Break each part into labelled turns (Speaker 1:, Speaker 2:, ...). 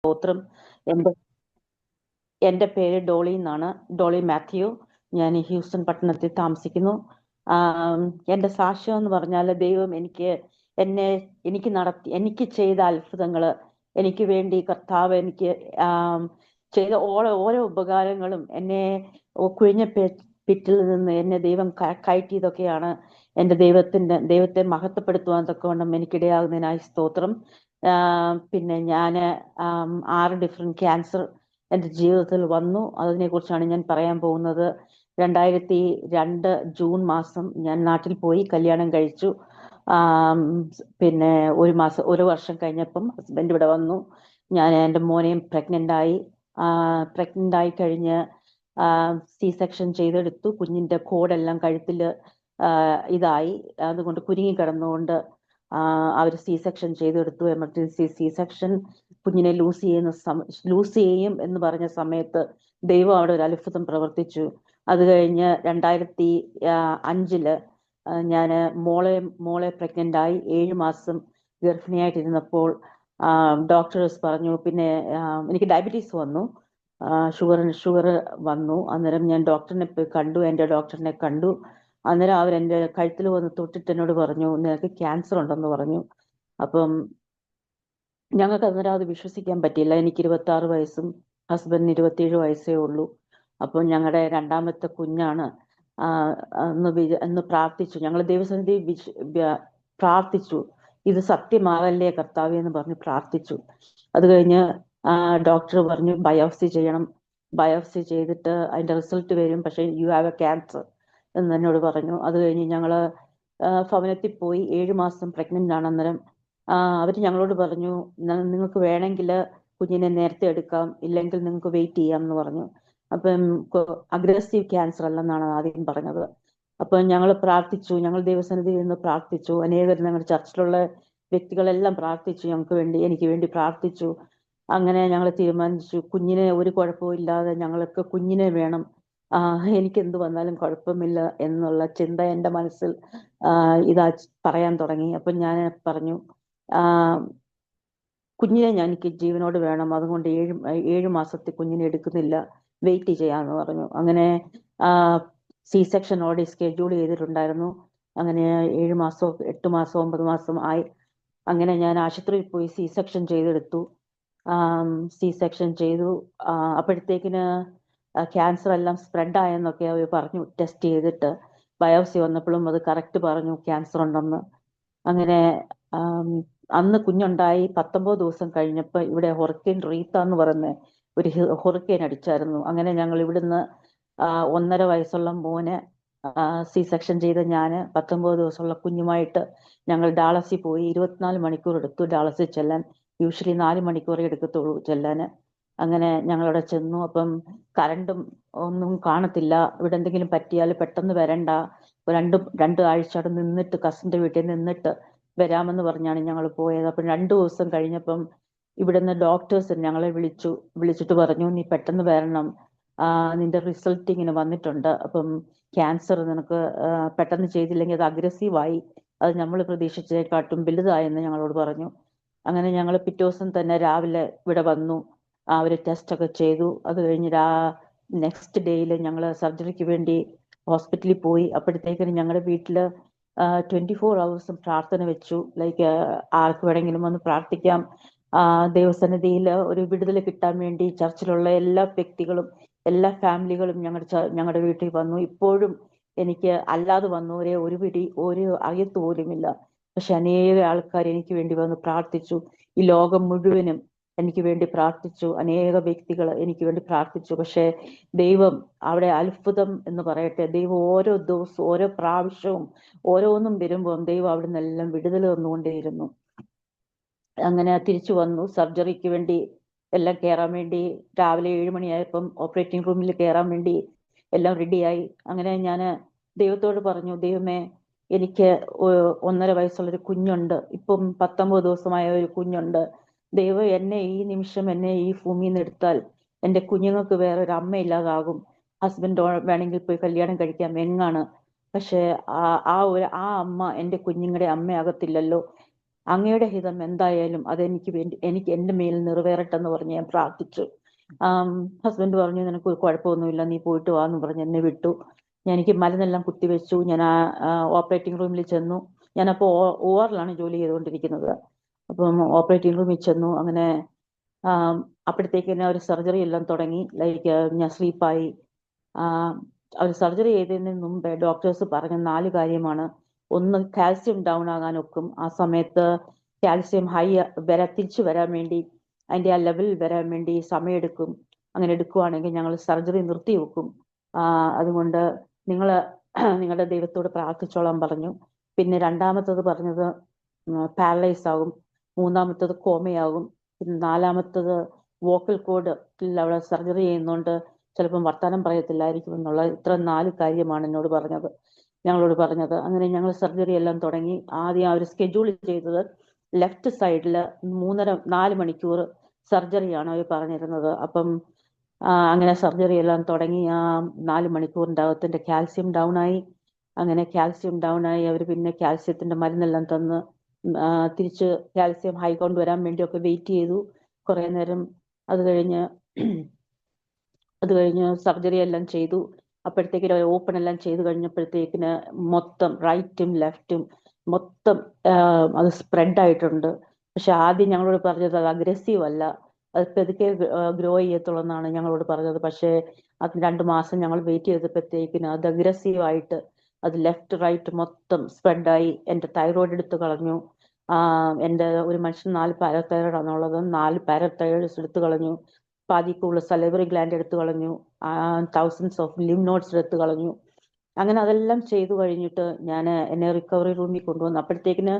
Speaker 1: സ്തോത്രം. എൻ്റെ എൻ്റെ പേര് ഡോളി എന്നാണ്. ഡോളി മാത്യു. ഞാൻ ഹ്യൂസ്റ്റൺ പട്ടണത്തിൽ താമസിക്കുന്നു. ആം, എൻ്റെ സാക്ഷ്യം എന്ന് പറഞ്ഞാൽ ദൈവം എന്നെ എനിക്ക് ചെയ്ത അത്ഭുതങ്ങൾ, എനിക്ക് വേണ്ടി കർത്താവ് എനിക്ക് ആം, ചെയ്ത ഓരോ ഓരോ ഉപകാരങ്ങളും എന്നെ കുഴിഞ്ഞ പിറ്റിൽ നിന്ന് എന്നെ ദൈവം കയറ്റിയതൊക്കെയാണ്. എൻ്റെ ദൈവത്തെ മഹത്വപ്പെടുത്തുവാൻ തക്കവണ്ണം എനിക്കിടയാകുന്നതിനായി സ്തോത്രം. പിന്നെ ഞാൻ 6 ഡിഫറെന്റ് ക്യാൻസർ എൻ്റെ ജീവിതത്തിൽ വന്നു. അതിനെക്കുറിച്ചാണ് ഞാൻ പറയാൻ പോകുന്നത്. 2002 ജൂൺ മാസം ഞാൻ നാട്ടിൽ പോയി കല്യാണം കഴിച്ചു. ആം, പിന്നെ ഒരു വർഷം കഴിഞ്ഞപ്പം ഹസ്ബൻഡ് ഇവിടെ വന്നു. ഞാൻ എൻ്റെ മോനെയും പ്രഗ്നൻ്റ് ആയി. പ്രഗ്നൻ്റ് ആയി കഴിഞ്ഞ് സി സെക്ഷൻ ചെയ്തെടുത്തു. കുഞ്ഞിൻ്റെ കോഡെല്ലാം കഴുത്തിൽ ഇതായി, അതുകൊണ്ട് കുരുങ്ങി കിടന്നുകൊണ്ട് അവർ സി സെക്ഷൻ ചെയ്തെടുത്തു. Emergency C section. കുഞ്ഞിനെ ലൂസ് ചെയ്യും എന്ന് പറഞ്ഞ സമയത്ത് ദൈവം അവിടെ ഒരു അത്ഭുതം പ്രവർത്തിച്ചു. അത് കഴിഞ്ഞ് 2005 ഞാൻ മോളെ പ്രഗ്നന്റ് ആയി. 7 മാസം ഗർഭിണിയായിട്ടിരുന്നപ്പോൾ ഡോക്ടേഴ്സ് പറഞ്ഞു, പിന്നെ എനിക്ക് ഡയബറ്റീസ് വന്നു, ഷുഗർ വന്നു. അന്നേരം ഞാൻ ഡോക്ടറിനെ പോയി കണ്ടു, എൻ്റെ ഡോക്ടറിനെ കണ്ടു. അന്നേരം അവരെൻ്റെ കഴുത്തിൽ വന്ന് തൊട്ടിട്ട് എന്നോട് പറഞ്ഞു, നിനക്ക് ക്യാൻസർ ഉണ്ടെന്ന് പറഞ്ഞു. അപ്പം ഞങ്ങൾക്ക് അന്നേരം അത് വിശ്വസിക്കാൻ പറ്റിയില്ല. എനിക്ക് 26 വയസ്സും ഹസ്ബൻഡിന് 27 വയസ്സേ ഉള്ളൂ. അപ്പം ഞങ്ങളുടെ രണ്ടാമത്തെ കുഞ്ഞാണ്. അന്ന് പ്രാർത്ഥിച്ചു, ഞങ്ങൾ ദൈവസന്നിധി പ്രാർത്ഥിച്ചു, ഇത് സത്യമാവല്ലേ കർത്താവേ എന്ന് പറഞ്ഞ് പ്രാർത്ഥിച്ചു. അത് കഴിഞ്ഞ് ഡോക്ടർ പറഞ്ഞു ബയോപ്സി ചെയ്യണം. ബയോപ്സി ചെയ്തിട്ട് അതിന്റെ റിസൾട്ട് വരും, പക്ഷേ യു ഹാവ് എ ക്യാൻസർ എന്ന് എന്നോട് പറഞ്ഞു. അത് കഴിഞ്ഞ് ഞങ്ങൾ ഭവനത്തിൽ പോയി. 7 മാസം പ്രഗ്നന്റ് ആണ്. അന്നേരം അവർ ഞങ്ങളോട് പറഞ്ഞു, നിങ്ങൾക്ക് വേണമെങ്കിൽ കുഞ്ഞിനെ നേരത്തെ എടുക്കാം, ഇല്ലെങ്കിൽ നിങ്ങൾക്ക് വെയിറ്റ് ചെയ്യാം എന്ന് പറഞ്ഞു. അപ്പം അഗ്രസീവ് ക്യാൻസർ അല്ലെന്നാണ് ആദ്യം പറഞ്ഞത്. അപ്പം ഞങ്ങൾ പ്രാർത്ഥിച്ചു, ഞങ്ങൾ ദൈവസന്നിധിയിൽ നിന്ന് പ്രാർത്ഥിച്ചു. അനേകർ ഞങ്ങളുടെ ചർച്ചിലുള്ള വ്യക്തികളെല്ലാം പ്രാർത്ഥിച്ചു, എനിക്ക് വേണ്ടി പ്രാർത്ഥിച്ചു. അങ്ങനെ ഞങ്ങൾ തീരുമാനിച്ചു, കുഞ്ഞിനെ ഒരു കുഴപ്പവും ഇല്ലാതെ ഞങ്ങൾക്ക് കുഞ്ഞിനെ വേണം, എനിക്ക് എന്ത് വന്നാലും കുഴപ്പമില്ല എന്നുള്ള ചിന്ത എൻ്റെ മനസ്സിൽ ഇതാ പറയാൻ തുടങ്ങി. അപ്പം ഞാൻ പറഞ്ഞു, കുഞ്ഞിനെ എനിക്ക് ജീവനോട് വേണം, അതുകൊണ്ട് 7 മാസത്തെ കുഞ്ഞിനെ എടുക്കുന്നില്ല, വെയിറ്റ് ചെയ്യാന്ന് പറഞ്ഞു. അങ്ങനെ സി സെക്ഷൻ ഓൾറെഡി സ്കെഡ്യൂൾ ചെയ്തിട്ടുണ്ടായിരുന്നു. അങ്ങനെ 7 മാസമോ 8 മാസമോ 9 മാസം ആയി. അങ്ങനെ ഞാൻ ആശുപത്രിയിൽ പോയി സി സെക്ഷൻ ചെയ്തെടുത്തു. സി സെക്ഷൻ ചെയ്തു. അപ്പോഴത്തേക്കിന് ക്യാൻസർ എല്ലാം സ്പ്രെഡ് ആയെന്നൊക്കെ അവർ പറഞ്ഞു. ടെസ്റ്റ് ചെയ്തിട്ട് ബയോപ്സി വന്നപ്പോഴും അത് കറക്റ്റ് പറഞ്ഞു ക്യാൻസർ ഉണ്ടെന്ന്. അങ്ങനെ അന്ന് കുഞ്ഞുണ്ടായി 19 ദിവസം കഴിഞ്ഞപ്പോൾ ഇവിടെ ഹൊറിക്കെയിൻ റീത്ത എന്ന് പറയുന്ന ഒരു ഹൊറിക്കെയിൻ അടിച്ചായിരുന്നു. അങ്ങനെ ഞങ്ങൾ ഇവിടുന്ന് 1.5 വയസ്സുള്ള മോനെ സി സെക്ഷൻ ചെയ്ത ഞാൻ 19 ദിവസമുള്ള കുഞ്ഞുമായിട്ട് ഞങ്ങൾ ഡാളസിൽ പോയി. 24 മണിക്കൂർ എടുത്തു ഡാളസിൽ ചെല്ലാൻ. യൂഷ്വലി 4 മണിക്കൂറേ എടുക്കത്തുള്ളൂ ചെല്ലാൻ. അങ്ങനെ ഞങ്ങളവിടെ ചെന്നു. അപ്പം കറണ്ടും ഒന്നും കാണത്തില്ല. ഇവിടെ എന്തെങ്കിലും പറ്റിയാൽ പെട്ടെന്ന് വരണ്ട, രണ്ട് ആഴ്ച അവിടെ നിന്നിട്ട് കസിന്റെ വീട്ടിൽ നിന്നിട്ട് വരാമെന്ന് പറഞ്ഞാണ് ഞങ്ങൾ പോയത്. അപ്പം 2 ദിവസം കഴിഞ്ഞപ്പം ഇവിടുന്ന് ഡോക്ടേഴ്സ് ഞങ്ങളെ വിളിച്ചിട്ട് പറഞ്ഞു, നീ പെട്ടെന്ന് വരണം, നിന്റെ റിസൾട്ട് ഇങ്ങനെ വന്നിട്ടുണ്ട്. അപ്പം ക്യാൻസർ നിനക്ക് പെട്ടെന്ന് ചെയ്തില്ലെങ്കിൽ അത് അഗ്രസീവായി, അത് നമ്മൾ പ്രതീക്ഷിച്ചതിനെക്കാട്ടും വലുതായെന്ന് ഞങ്ങളോട് പറഞ്ഞു. അങ്ങനെ ഞങ്ങൾ പിറ്റേ ദിവസം തന്നെ രാവിലെ ഇവിടെ വന്നു. അവർ ടെസ്റ്റ് ഒക്കെ ചെയ്തു. അത് കഴിഞ്ഞ് നെക്സ്റ്റ് ഡേയിൽ ഞങ്ങൾ സർജറിക്ക് വേണ്ടി ഹോസ്പിറ്റലിൽ പോയി. അപ്പോഴത്തേക്കിന് ഞങ്ങളുടെ വീട്ടിൽ 24 hours പ്രാർത്ഥന വെച്ചു. ലൈക്ക് ആർക്ക് വേണമെങ്കിലും വന്ന് പ്രാർത്ഥിക്കാം. ദൈവസന്നിധിയിൽ ഒരു വിടുതൽ കിട്ടാൻ വേണ്ടി ചർച്ചിലുള്ള എല്ലാ വ്യക്തികളും എല്ലാ ഫാമിലികളും ഞങ്ങളുടെ വീട്ടിൽ വന്നു. ഇപ്പോഴും എനിക്ക് അല്ലാതെ വന്നവരെ ഒരു അറിയത്ത് പോലുമില്ല. പക്ഷെ അനേക ആൾക്കാർ എനിക്ക് വേണ്ടി വന്ന് പ്രാർത്ഥിച്ചു. ഈ ലോകം മുഴുവനും എനിക്ക് വേണ്ടി പ്രാർത്ഥിച്ചു. അനേക വ്യക്തികൾ എനിക്ക് വേണ്ടി പ്രാർത്ഥിച്ചു. പക്ഷെ ദൈവം അവിടെ അത്ഭുതം എന്ന് പറയട്ടെ, ദൈവം ഓരോ ദിവസവും ഓരോ പ്രാവശ്യവും ഓരോന്നും വരുമ്പോൾ ദൈവം അവിടെ നിന്നെല്ലാം വിടുതൽ വന്നുകൊണ്ടേയിരുന്നു. അങ്ങനെ തിരിച്ചു വന്നു. സർജറിക്ക് വേണ്ടി എല്ലാം കയറാൻ വേണ്ടി രാവിലെ 7 മണിയായപ്പം ഓപ്പറേറ്റിംഗ് റൂമിൽ കയറാൻ വേണ്ടി എല്ലാം റെഡിയായി. അങ്ങനെ ഞാൻ ദൈവത്തോട് പറഞ്ഞു, ദൈവമേ, എനിക്ക് 1.5 വയസ്സുള്ളൊരു കുഞ്ഞുണ്ട്, ഇപ്പം 19 ദിവസമായ ഒരു കുഞ്ഞുണ്ട്. ദൈവം ഈ നിമിഷം എന്നെ ഈ ഭൂമിയിൽ നിന്ന് എടുത്താൽ എൻ്റെ കുഞ്ഞുങ്ങൾക്ക് വേറെ ഒരു അമ്മയില്ലാതാകും. ഹസ്ബൻഡ് വേണമെങ്കിൽ പോയി കല്യാണം കഴിക്കാം, എങ്ങാണ്. പക്ഷെ ആ അമ്മ എൻ്റെ കുഞ്ഞുങ്ങളുടെ അമ്മയാകത്തില്ലല്ലോ. അങ്ങയുടെ ഹിതം എന്തായാലും അതെനിക്ക് വേണ്ടി എനിക്ക് എൻ്റെ മേൽ നിറവേറട്ടെ എന്ന് പറഞ്ഞ് ഞാൻ പ്രാർത്ഥിച്ചു. ഹസ്ബൻഡ് പറഞ്ഞു നിനക്ക് ഒരു കുഴപ്പമൊന്നുമില്ല, നീ പോയിട്ട് വാ എന്ന് പറഞ്ഞ് എന്നെ വിട്ടു. എനിക്ക് മരുന്നെല്ലാം കുത്തിവെച്ചു. ഞാൻ ഓപ്പറേറ്റിംഗ് റൂമിൽ ചെന്നു. ഞാനപ്പോൾ OR-ലാണ് ജോലി ചെയ്തുകൊണ്ടിരിക്കുന്നത്. അപ്പം ഓപ്പറേറ്റിംഗ് റൂമിൽ ചെന്നു. അങ്ങനെ അപ്പോഴത്തേക്ക് തന്നെ ഒരു സർജറി എല്ലാം തുടങ്ങി. ലൈക്ക് ഞാൻ സ്ലീപ്പായി. അവർ സർജറി ചെയ്തതിന് മുമ്പേ ഡോക്ടേഴ്സ് പറഞ്ഞ 4 കാര്യമാണ്. ഒന്ന്, കാൽസ്യം ഡൗൺ ആകാൻ ഒക്കും. ആ സമയത്ത് കാൽസ്യം ഹൈ തിരിച്ചു വരാൻ വേണ്ടി, അതിന്റെ ആ ലെവൽ വരാൻ വേണ്ടി സമയമെടുക്കും. അങ്ങനെ എടുക്കുവാണെങ്കിൽ ഞങ്ങൾ സർജറി നിർത്തി വെക്കും. അതുകൊണ്ട് നിങ്ങൾ നിങ്ങളുടെ ദൈവത്തോട് പ്രാർത്ഥിച്ചോളാൻ പറഞ്ഞു. പിന്നെ രണ്ടാമത്തത് പറഞ്ഞത് പാരലൈസ് ആകും, മൂന്നാമത്തത് കോമയാകും, പിന്നെ നാലാമത്തത് വോക്കൽ കോഡ് അവിടെ സർജറി ചെയ്യുന്നോണ്ട് ചിലപ്പം വർത്താനം പറയത്തില്ലായിരിക്കും എന്നുള്ള ഇത്ര 4 കാര്യമാണ് ഞങ്ങളോട് പറഞ്ഞത്. അങ്ങനെ ഞങ്ങൾ സർജറി എല്ലാം തുടങ്ങി. ആദ്യം അവർ സ്കെഡ്യൂൾ ചെയ്തത് ലെഫ്റ്റ് സൈഡിൽ 4 മണിക്കൂർ സർജറിയാണ് അവർ പറഞ്ഞിരുന്നത്. അപ്പം അങ്ങനെ സർജറി എല്ലാം തുടങ്ങി. 4 മണിക്കൂറിൻ്റെ അകത്തിന്റെ കാൽസ്യം ഡൗൺ ആയി. അങ്ങനെ കാൽസ്യം ഡൗൺ ആയി അവർ പിന്നെ കാൽസ്യത്തിന്റെ മരുന്നെല്ലാം തന്ന് തിരിച്ച് കാൽസ്യം ഹൈ കൊണ്ടുവരാൻ വേണ്ടിയൊക്കെ വെയിറ്റ് ചെയ്തു കുറെ നേരം. അത് കഴിഞ്ഞ് സർജറി എല്ലാം ചെയ്തു. അപ്പോഴത്തേക്കിന് ഓപ്പൺ എല്ലാം ചെയ്തു കഴിഞ്ഞപ്പോഴത്തേക്കിന് മൊത്തം റൈറ്റും ലെഫ്റ്റും മൊത്തം അത് സ്പ്രെഡ് ആയിട്ടുണ്ട്. പക്ഷെ ആദ്യം ഞങ്ങളോട് പറഞ്ഞത് അത് അഗ്രസീവ് അല്ല, അത് പതുക്കെ ഗ്രോ ചെയ്യത്തുള്ളൂ എന്നാണ് ഞങ്ങളോട് പറഞ്ഞത്. പക്ഷേ അത് 2 മാസം ഞങ്ങൾ വെയിറ്റ് ചെയ്തപ്പോഴത്തേക്കിന് അത് അഗ്രസീവ് ആയിട്ട് അത് ലെഫ്റ്റ് റൈറ്റ് മൊത്തം സ്പ്രെഡായി. എൻ്റെ തൈറോയിഡ് എടുത്ത് കളഞ്ഞു. എൻ്റെ ഒരു മനുഷ്യൻ 4 പാരത്തൈറോയിഡ് ആണുള്ളത്. 4 പാരത്തൈറോയിഡ്സ് എടുത്ത് കളഞ്ഞു. പാതിക്കുള്ള സലൈവറി ഗ്ലാൻഡ് എടുത്തു കളഞ്ഞു. തൗസൻഡ്സ് ഓഫ് ലിം നോട്ട്സ് എടുത്തു കളഞ്ഞു. അങ്ങനെ അതെല്ലാം ചെയ്തു കഴിഞ്ഞിട്ട് ഞാൻ എന്നെ റിക്കവറി റൂമിൽ കൊണ്ടുവന്നു. അപ്പോഴത്തേക്കിന്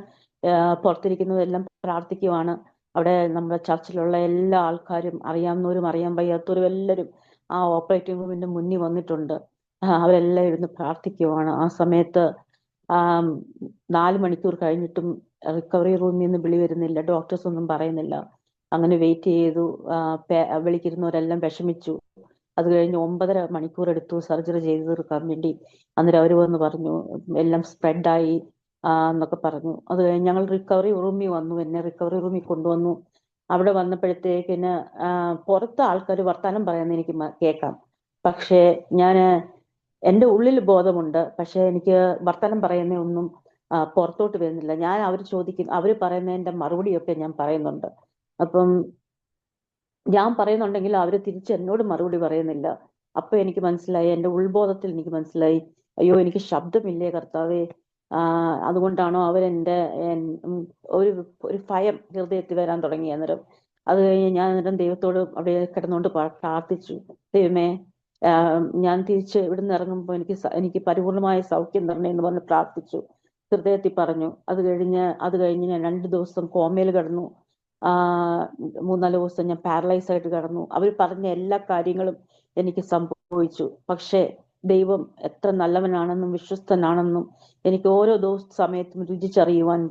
Speaker 1: പുറത്തിരിക്കുന്നതെല്ലാം പ്രാർത്ഥിക്കുവാണ്. അവിടെ നമ്മുടെ ചർച്ചിലുള്ള എല്ലാ ആൾക്കാരും, അറിയാവുന്നവരും അറിയാൻ വയ്യാത്തവരും എല്ലാവരും ആ ഓപ്പറേറ്റിംഗ് റൂമിന്റെ മുന്നിൽ വന്നിട്ടുണ്ട്. അവരെല്ലാം ഇരുന്ന് പ്രാർത്ഥിക്കുവാണ്. ആ സമയത്ത് 4 മണിക്കൂർ കഴിഞ്ഞിട്ടും റിക്കവറി റൂമിൽ നിന്ന് വിളി വരുന്നില്ല, ഡോക്ടേഴ്സ് ഒന്നും പറയുന്നില്ല. അങ്ങനെ വെയിറ്റ് ചെയ്തു. വിളിക്കുന്നവരെല്ലാം വിഷമിച്ചു. അത് കഴിഞ്ഞ് 9.5 മണിക്കൂർ എടുത്തു സർജറി ചെയ്ത് തീർക്കാൻ വേണ്ടി. അന്നേരം അവർ വന്ന് പറഞ്ഞു എല്ലാം സ്പ്രെഡായി എന്നൊക്കെ പറഞ്ഞു. അത് കഴിഞ്ഞ് ഞങ്ങൾ റിക്കവറി റൂമിൽ വന്നു. എന്നെ റിക്കവറി റൂമിൽ കൊണ്ടുവന്നു. അവിടെ വന്നപ്പോഴത്തേക്കിന് പുറത്ത് ആൾക്കാർ വർത്താനം പറയുന്നത് എനിക്ക് കേൾക്കാം. പക്ഷേ എൻ്റെ ഉള്ളിൽ ബോധമുണ്ട്, പക്ഷെ എനിക്ക് വർത്താനം പറയുന്ന ഒന്നും പുറത്തോട്ട് വരുന്നില്ല. ഞാൻ അവർ പറയുന്നതിന്റെ മറുപടിയൊക്കെ ഞാൻ പറയുന്നുണ്ട്. അപ്പം ഞാൻ പറയുന്നുണ്ടെങ്കിൽ അവർ തിരിച്ച് എന്നോട് മറുപടി പറയുന്നില്ല. അപ്പൊ എനിക്ക് മനസ്സിലായി, എൻ്റെ ഉൾബോധത്തിൽ എനിക്ക് മനസ്സിലായി, അയ്യോ എനിക്ക് ശബ്ദമില്ലേ കർത്താവേ, അതുകൊണ്ടാണോ അവരെന്റെ ഒരു ഒരു ഭയം ഹൃദയത്തിൽ വരാൻ തുടങ്ങി. അന്നേരം അത് കഴിഞ്ഞ് ഞാൻ അന്നേരം ദൈവത്തോട് അവിടെ കിടന്നുകൊണ്ട് പ്രാർത്ഥിച്ചു, ദൈവമേ ഞാൻ തിരിച്ച് ഇവിടുന്ന് ഇറങ്ങുമ്പോൾ എനിക്ക് പരിപൂർണമായ സൗഖ്യം തരണേ എന്ന് പറഞ്ഞ് പ്രാർത്ഥിച്ചു, ഹൃദയത്തിൽ പറഞ്ഞു. അത് കഴിഞ്ഞ് ഞാൻ 2 ദിവസം കോമയിൽ കിടന്നു. 3-4 ദിവസം ഞാൻ പാരലൈസ് ആയിട്ട് കിടന്നു. അവർ പറഞ്ഞ എല്ലാ കാര്യങ്ങളും എനിക്ക് സംഭവിച്ചു. പക്ഷേ ദൈവം എത്ര നല്ലവനാണെന്നും വിശ്വസ്തനാണെന്നും എനിക്ക് ഓരോ സമയത്തും രുചിച്ചറിയുവാൻ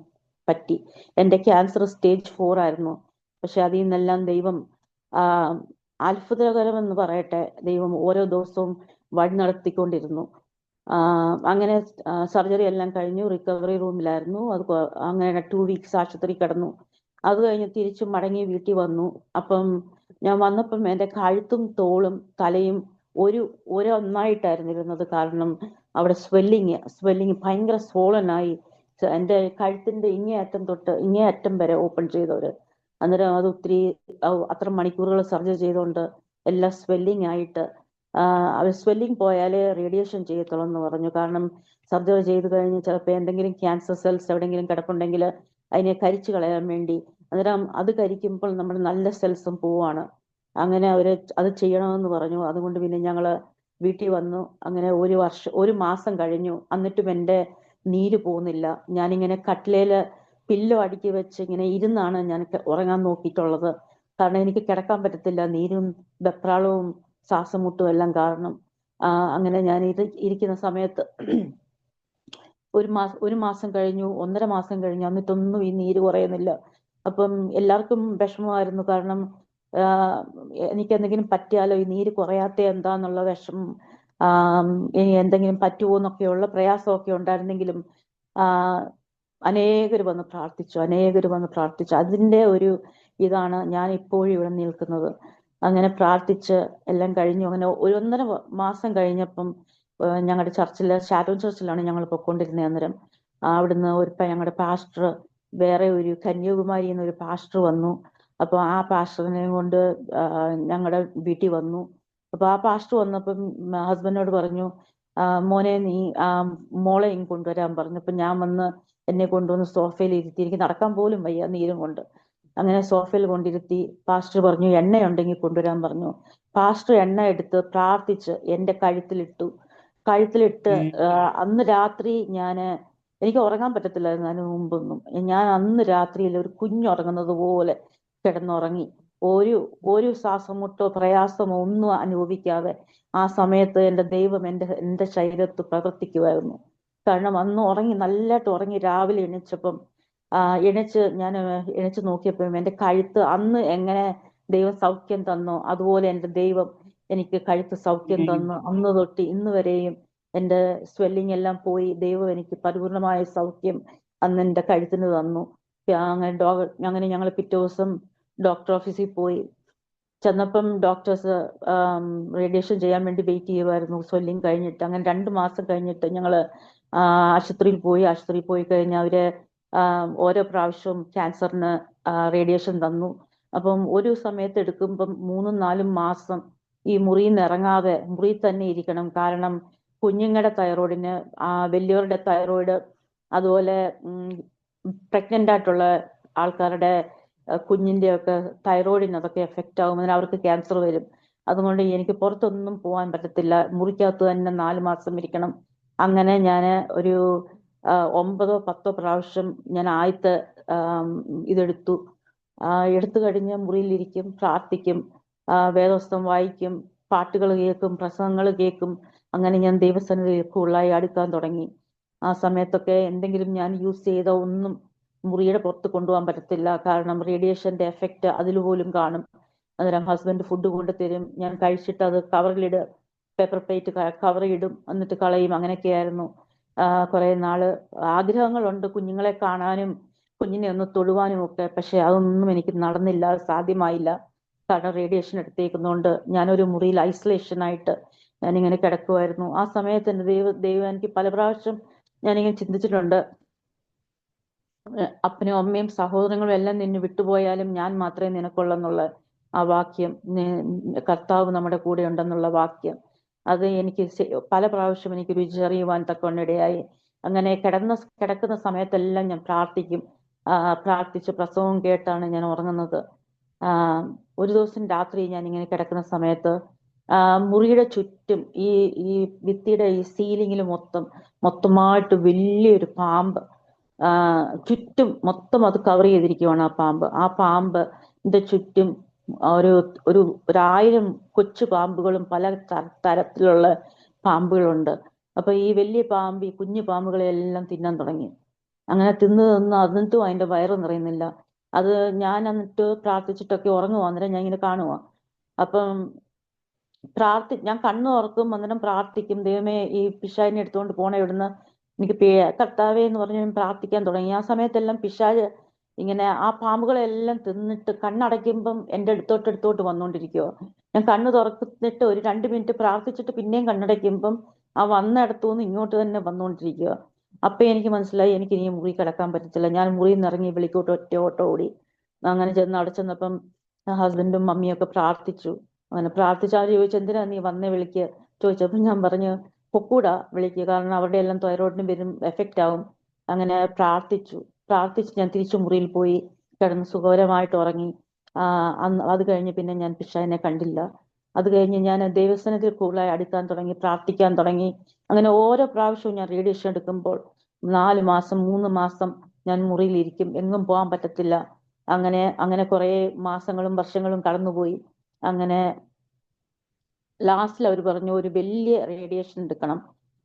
Speaker 1: പറ്റി. എൻ്റെ ക്യാൻസർ സ്റ്റേജ് 4 ആയിരുന്നു. പക്ഷെ അതിൽ നിന്നെല്ലാം ദൈവം അത്ഭുതകരമെന്ന് പറയട്ടെ, ദൈവം ഓരോ ദിവസവും വഴി നടത്തിക്കൊണ്ടിരുന്നു. അങ്ങനെ സർജറി എല്ലാം കഴിഞ്ഞു. റിക്കവറി റൂമിലായിരുന്നു. അങ്ങനെ 2 വീക്സ് ആശുപത്രി കിടന്നു. അത് കഴിഞ്ഞ് തിരിച്ചു മടങ്ങി വീട്ടിൽ വന്നു. അപ്പം ഞാൻ വന്നപ്പം എൻ്റെ കഴുത്തും തോളും തലയും ഒന്നായിട്ടായിരുന്നു ഇരുന്നത്. കാരണം അവിടെ സ്വെല്ലിങ് ഭയങ്കര സ്വോളനായി. എൻ്റെ കഴുത്തിന്റെ ഇങ്ങേയറ്റം തൊട്ട് ഇങ്ങേയറ്റം വരെ ഓപ്പൺ ചെയ്തവര്. അന്നേരം അത് അത്ര മണിക്കൂറുകൾ സർജറി ചെയ്തുകൊണ്ട് എല്ലാം സ്വെല്ലിങ് ആയിട്ട് അവർ സ്വെല്ലിങ് പോയാലേ റേഡിയേഷൻ ചെയ്യത്തുള്ളൂ എന്ന് പറഞ്ഞു. കാരണം സർജറി ചെയ്ത് കഴിഞ്ഞ് ചിലപ്പോൾ എന്തെങ്കിലും ക്യാൻസർ സെൽസ് എവിടെയെങ്കിലും കിടപ്പുണ്ടെങ്കിൽ അതിനെ കരിച്ചു കളയാൻ വേണ്ടി. അന്നേരം അത് കരിക്കുമ്പോൾ നമ്മുടെ നല്ല സെൽസും പോവാണ്. അങ്ങനെ അവര് അത് ചെയ്യണമെന്ന് പറഞ്ഞു. അതുകൊണ്ട് പിന്നെ ഞങ്ങള് വീട്ടിൽ വന്നു. അങ്ങനെ 1 മാസം കഴിഞ്ഞു. എന്നിട്ടും എൻ്റെ നീര് പോകുന്നില്ല. ഞാനിങ്ങനെ കട്ടിലേല് പില്ലോ അടുക്കി വെച്ച് ഇങ്ങനെ ഇരുന്നാണ് ഞാൻ ഉറങ്ങാൻ നോക്കിയിട്ടുള്ളത്. കാരണം എനിക്ക് കിടക്കാൻ പറ്റത്തില്ല, നീരും വെപ്രാളവും ശ്വാസം മുട്ടും എല്ലാം കാരണം. അങ്ങനെ ഞാൻ ഇരിക്കുന്ന സമയത്ത് 1 മാസം കഴിഞ്ഞു, 1.5 മാസം കഴിഞ്ഞു, എന്നിട്ടൊന്നും ഈ നീര് കുറയുന്നില്ല. അപ്പം എല്ലാവർക്കും വിഷമമായിരുന്നു. കാരണം എനിക്ക് എന്തെങ്കിലും പറ്റിയാലോ, ഈ നീര് കുറയാത്ത എന്താന്നുള്ള വിഷമം, ഇനി എന്തെങ്കിലും പറ്റുമോ എന്നൊക്കെയുള്ള പ്രയാസമൊക്കെ ഉണ്ടായിരുന്നെങ്കിലും അനേകർ വന്ന് പ്രാർത്ഥിച്ചു, അനേകർ വന്ന് പ്രാർത്ഥിച്ചു. അതിൻ്റെ ഒരു ഇതാണ് ഞാൻ ഇപ്പോഴും ഇവിടെ നിൽക്കുന്നത്. അങ്ങനെ പ്രാർത്ഥിച്ച് എല്ലാം കഴിഞ്ഞു. അങ്ങനെ ഒരു 1.5 മാസം കഴിഞ്ഞപ്പം ഞങ്ങളുടെ ചർച്ചിൽ, ഷാരോൺ ചർച്ചിലാണ് ഞങ്ങൾ പൊയ്ക്കൊണ്ടിരുന്നത്. അന്നേരം അവിടുന്ന് ഞങ്ങളുടെ പാസ്റ്റർ, വേറെ ഒരു കന്യാകുമാരി എന്നൊരു പാസ്റ്റർ വന്നു. അപ്പോൾ ആ പാസ്റ്ററിനെ കൊണ്ട് ഞങ്ങളുടെ വീട്ടിൽ വന്നു. അപ്പോൾ ആ പാസ്റ്റർ വന്നപ്പം ഹസ്ബൻഡിനോട് പറഞ്ഞു, മോനെ നീ മോളെ ഇങ്ങ് കൊണ്ടുവരാൻ പറഞ്ഞു. അപ്പം ഞാൻ വന്ന് എന്നെ കൊണ്ടുവന്ന് സോഫയിൽ ഇരുത്തി. എനിക്ക് നടക്കാൻ പോലും വയ്യ നീരും കൊണ്ട്. അങ്ങനെ സോഫയിൽ കൊണ്ടിരുത്തി. പാസ്റ്റർ പറഞ്ഞു എണ്ണയുണ്ടെങ്കിൽ കൊണ്ടുവരാൻ പറഞ്ഞു. പാസ്റ്റർ എണ്ണ എടുത്ത് പ്രാർത്ഥിച്ച് എൻ്റെ കഴുത്തിലിട്ടു. അന്ന് രാത്രി എനിക്ക് ഉറങ്ങാൻ പറ്റത്തില്ലായിരുന്നു. അതിന് മുമ്പൊന്നും ഞാൻ അന്ന് രാത്രിയിൽ ഒരു കുഞ്ഞുറങ്ങുന്നത് പോലെ കിടന്നുറങ്ങി. ഒരു ശ്വാസമുട്ടോ പ്രയാസമോ ഒന്നും അനുഭവിക്കാതെ ആ സമയത്ത് എൻ്റെ ദൈവം എൻ്റെ ശരീരത്ത് പ്രവർത്തിക്കുമായിരുന്നു. കാരണം അന്ന് ഉറങ്ങി, നല്ലതായിട്ട് ഉറങ്ങി. രാവിലെ എണീച്ചപ്പം ഞാൻ എണീച്ച് നോക്കിയപ്പോഴും എൻ്റെ കഴുത്ത് അന്ന് എങ്ങനെ ദൈവം സൗഖ്യം തന്നോ അതുപോലെ എൻ്റെ ദൈവം എനിക്ക് കഴുത്ത് സൗഖ്യം തന്നു. അന്ന് തൊട്ട് ഇന്ന് വരെയും എൻ്റെ സ്വെല്ലിങ് എല്ലാം പോയി. ദൈവം എനിക്ക് പരിപൂർണമായ സൗഖ്യം അന്ന് എൻ്റെ കഴുത്തിന് തന്നു. അങ്ങനെ ഞങ്ങൾ പിറ്റേ ദിവസം ഡോക്ടർ ഓഫീസിൽ പോയി. ചെന്നപ്പം ഡോക്ടേഴ്സ് റേഡിയേഷൻ ചെയ്യാൻ വേണ്ടി വെയിറ്റ് ചെയ്യുമായിരുന്നു, സ്വെല്ലിങ് കഴിഞ്ഞിട്ട്. അങ്ങനെ 2 മാസം കഴിഞ്ഞിട്ട് ഞങ്ങൾ ആശുപത്രിയിൽ പോയി കഴിഞ്ഞാൽ അവര് ഓരോ പ്രാവശ്യവും ക്യാൻസറിന് റേഡിയേഷൻ തന്നു. അപ്പം ഒരു സമയത്ത് എടുക്കുമ്പം 3-4 മാസം ഈ മുറിയിൽ നിന്ന് ഇറങ്ങാതെ മുറിയിൽ തന്നെ ഇരിക്കണം. കാരണം കുഞ്ഞുങ്ങളുടെ തൈറോയിഡിന്, വലിയവരുടെ തൈറോയിഡ്, അതുപോലെ പ്രഗ്നന്റ് ആയിട്ടുള്ള ആൾക്കാരുടെ കുഞ്ഞിന്റെ ഒക്കെ തൈറോയിഡിന് അതൊക്കെ എഫക്റ്റ് ആകും. അതിന് അവർക്ക് ക്യാൻസർ വരും. അതുകൊണ്ട് എനിക്ക് പുറത്തൊന്നും പോകാൻ പറ്റത്തില്ല, മുറിക്കകത്ത് തന്നെ 4 മാസം ഇരിക്കണം. അങ്ങനെ ഞാൻ ഒരു 9-10 പ്രാവശ്യം ഞാൻ ആദ്യത്തെ ഇതെടുത്തു. എടുത്തു കഴിഞ്ഞ് മുറിയിലിരിക്കും, പ്രാർത്ഥിക്കും, വേദോസ്തം വായിക്കും, പാട്ടുകൾ കേൾക്കും, പ്രസംഗങ്ങൾ കേൾക്കും. അങ്ങനെ ഞാൻ ദൈവസന്നിധിയിൽ കൂടുതലായി അടുക്കാൻ തുടങ്ങി. ആ സമയത്തൊക്കെ എന്തെങ്കിലും ഞാൻ യൂസ് ചെയ്ത ഒന്നും മുറിയുടെ പുറത്ത് കൊണ്ടുപോകാൻ പറ്റത്തില്ല. കാരണം റേഡിയേഷന്റെ എഫക്റ്റ് അതിൽ പോലും കാണും. അന്നേരം ഹസ്ബൻഡ് ഫുഡ് കൊണ്ടുതരും, ഞാൻ കഴിച്ചിട്ട് അത് പേപ്പർ പ്ലേറ്റ് കവറിയിടും, എന്നിട്ട് കളയും. അങ്ങനെയൊക്കെയായിരുന്നു. കുറെ നാള് ആഗ്രഹങ്ങളുണ്ട് കുഞ്ഞുങ്ങളെ കാണാനും കുഞ്ഞിനെ ഒന്ന് തൊടുവാനും ഒക്കെ. പക്ഷെ അതൊന്നും എനിക്ക് നടന്നില്ല, സാധ്യമായില്ല. കാരണം റേഡിയേഷൻ എടുത്തേക്കുന്നതുകൊണ്ട് ഞാനൊരു മുറിയിൽ ഐസൊലേഷനായിട്ട് ഞാനിങ്ങനെ കിടക്കുമായിരുന്നു. ആ സമയത്ത് എൻ്റെ ദൈവം എനിക്ക് പല പ്രാവശ്യം ഞാനിങ്ങനെ ചിന്തിച്ചിട്ടുണ്ട്, അപ്പനും അമ്മയും സഹോദരങ്ങളും എല്ലാം നിന്നെ വിട്ടുപോയാലും ഞാൻ മാത്രമേ നിനക്കുള്ളെന്നുള്ള ആ വാക്യം, കർത്താവ് നമ്മുടെ കൂടെ ഉണ്ടെന്നുള്ള വാക്യം, അത് എനിക്ക് പല പ്രാവശ്യം എനിക്ക് രുചിച്ചറിയുവാൻ തക്കവണ്ണിടയായി. അങ്ങനെ കിടക്കുന്ന സമയത്തെല്ലാം ഞാൻ പ്രാർത്ഥിക്കും. പ്രാർത്ഥിച്ച് പ്രസവം കേട്ടാണ് ഞാൻ ഉറങ്ങുന്നത്. ഒരു ദിവസം രാത്രി ഞാൻ ഇങ്ങനെ കിടക്കുന്ന സമയത്ത് മുറിയുടെ ചുറ്റും ഈ ഭിത്തിയുടെ ഈ സീലിങ്ങിൽ മൊത്തമായിട്ട് വലിയൊരു പാമ്പ് ചുറ്റും മൊത്തം അത് കവർ ചെയ്തിരിക്കുവാണ് ആ പാമ്പിന്റെ ചുറ്റും ഒരു 1000 കൊച്ചു പാമ്പുകളും പല തരത്തിലുള്ള പാമ്പുകളുണ്ട്. അപ്പൊ ഈ വലിയ പാമ്പ് ഈ കുഞ്ഞു പാമ്പുകളെ എല്ലാം തിന്നാൻ തുടങ്ങി. അങ്ങനെ തിന്ന് എന്നിട്ടും അതിന്റെ വയറ് നിറയുന്നില്ല. അത് ഞാൻ എന്നിട്ട് പ്രാർത്ഥിച്ചിട്ടൊക്കെ ഉറങ്ങുക. അന്നേരം ഞാൻ ഇങ്ങനെ കാണുക. അപ്പം ഞാൻ കണ്ണു തുറക്കും, അന്നേരം പ്രാർത്ഥിക്കും, ദൈവമേ ഈ പിശാചിനെ എടുത്തുകൊണ്ട് പോണ ഇവിടുന്ന്, എനിക്ക് കർത്താവേ എന്ന് പറഞ്ഞ് ഞാൻ പ്രാർത്ഥിക്കാൻ തുടങ്ങി. ആ സമയത്തെല്ലാം പിശാച് ഇങ്ങനെ ആ പാമ്പുകളെല്ലാം തിന്നിട്ട് കണ്ണടയ്ക്കുമ്പം എൻ്റെ അടുത്തോട്ട് വന്നുകൊണ്ടിരിക്കുവോ. ഞാൻ കണ്ണു തുറന്നിട്ട് ഒരു 2 മിനിറ്റ് പ്രാർത്ഥിച്ചിട്ട് പിന്നെയും കണ്ണടയ്ക്കുമ്പം ആ വന്നിടത്തുനിന്ന് ഇങ്ങോട്ട് തന്നെ വന്നുകൊണ്ടിരിക്കുക. അപ്പൊ എനിക്ക് മനസ്സിലായി എനിക്ക് ഇനി മുറി കിടക്കാൻ പറ്റത്തില്ല. ഞാൻ മുറിയിൽ നിന്ന് ഇറങ്ങി വിളിക്കോട്ട് ഒറ്റ ഓട്ടം ഓടി. അങ്ങനെ അവിടെ ചെന്നപ്പം ഹസ്ബൻഡും മമ്മിയും ഒക്കെ പ്രാർത്ഥിച്ചു. അങ്ങനെ പ്രാർത്ഥിച്ച് അവർ ചോദിച്ചു എന്തിനാ നീ വന്നേ വിളിക്ക് ചോദിച്ചപ്പോൾ ഞാൻ പറഞ്ഞു പൊക്കൂടാ വിളിക്കുക, കാരണം അവരുടെ എല്ലാം തൈറോയിഡിന് വരും, എഫക്റ്റ് ആവും. അങ്ങനെ പ്രാർത്ഥിച്ച് ഞാൻ തിരിച്ചു മുറിയിൽ പോയി കിടന്ന് സുഖകരമായിട്ട് ഉറങ്ങി. അത് കഴിഞ്ഞ് പിന്നെ ഞാൻ പിശാചിനെ കണ്ടില്ല. അത് കഴിഞ്ഞ് ഞാൻ ദൈവസന്നിധിയിൽ കൂടുതലായി അടുക്കാൻ തുടങ്ങി, പ്രാർത്ഥിക്കാൻ തുടങ്ങി. അങ്ങനെ ഓരോ പ്രാവശ്യവും ഞാൻ റേഡിയേഷൻ എടുക്കുമ്പോൾ 4 മാസം 3 മാസം ഞാൻ മുറിയിലിരിക്കും, എങ്ങും പോകാൻ പറ്റത്തില്ല. അങ്ങനെ കുറെ മാസങ്ങളും വർഷങ്ങളും കടന്നുപോയി. അങ്ങനെ ലാസ്റ്റിൽ അവർ പറഞ്ഞു ഒരു വലിയ റേഡിയേഷൻ എടുക്കണം.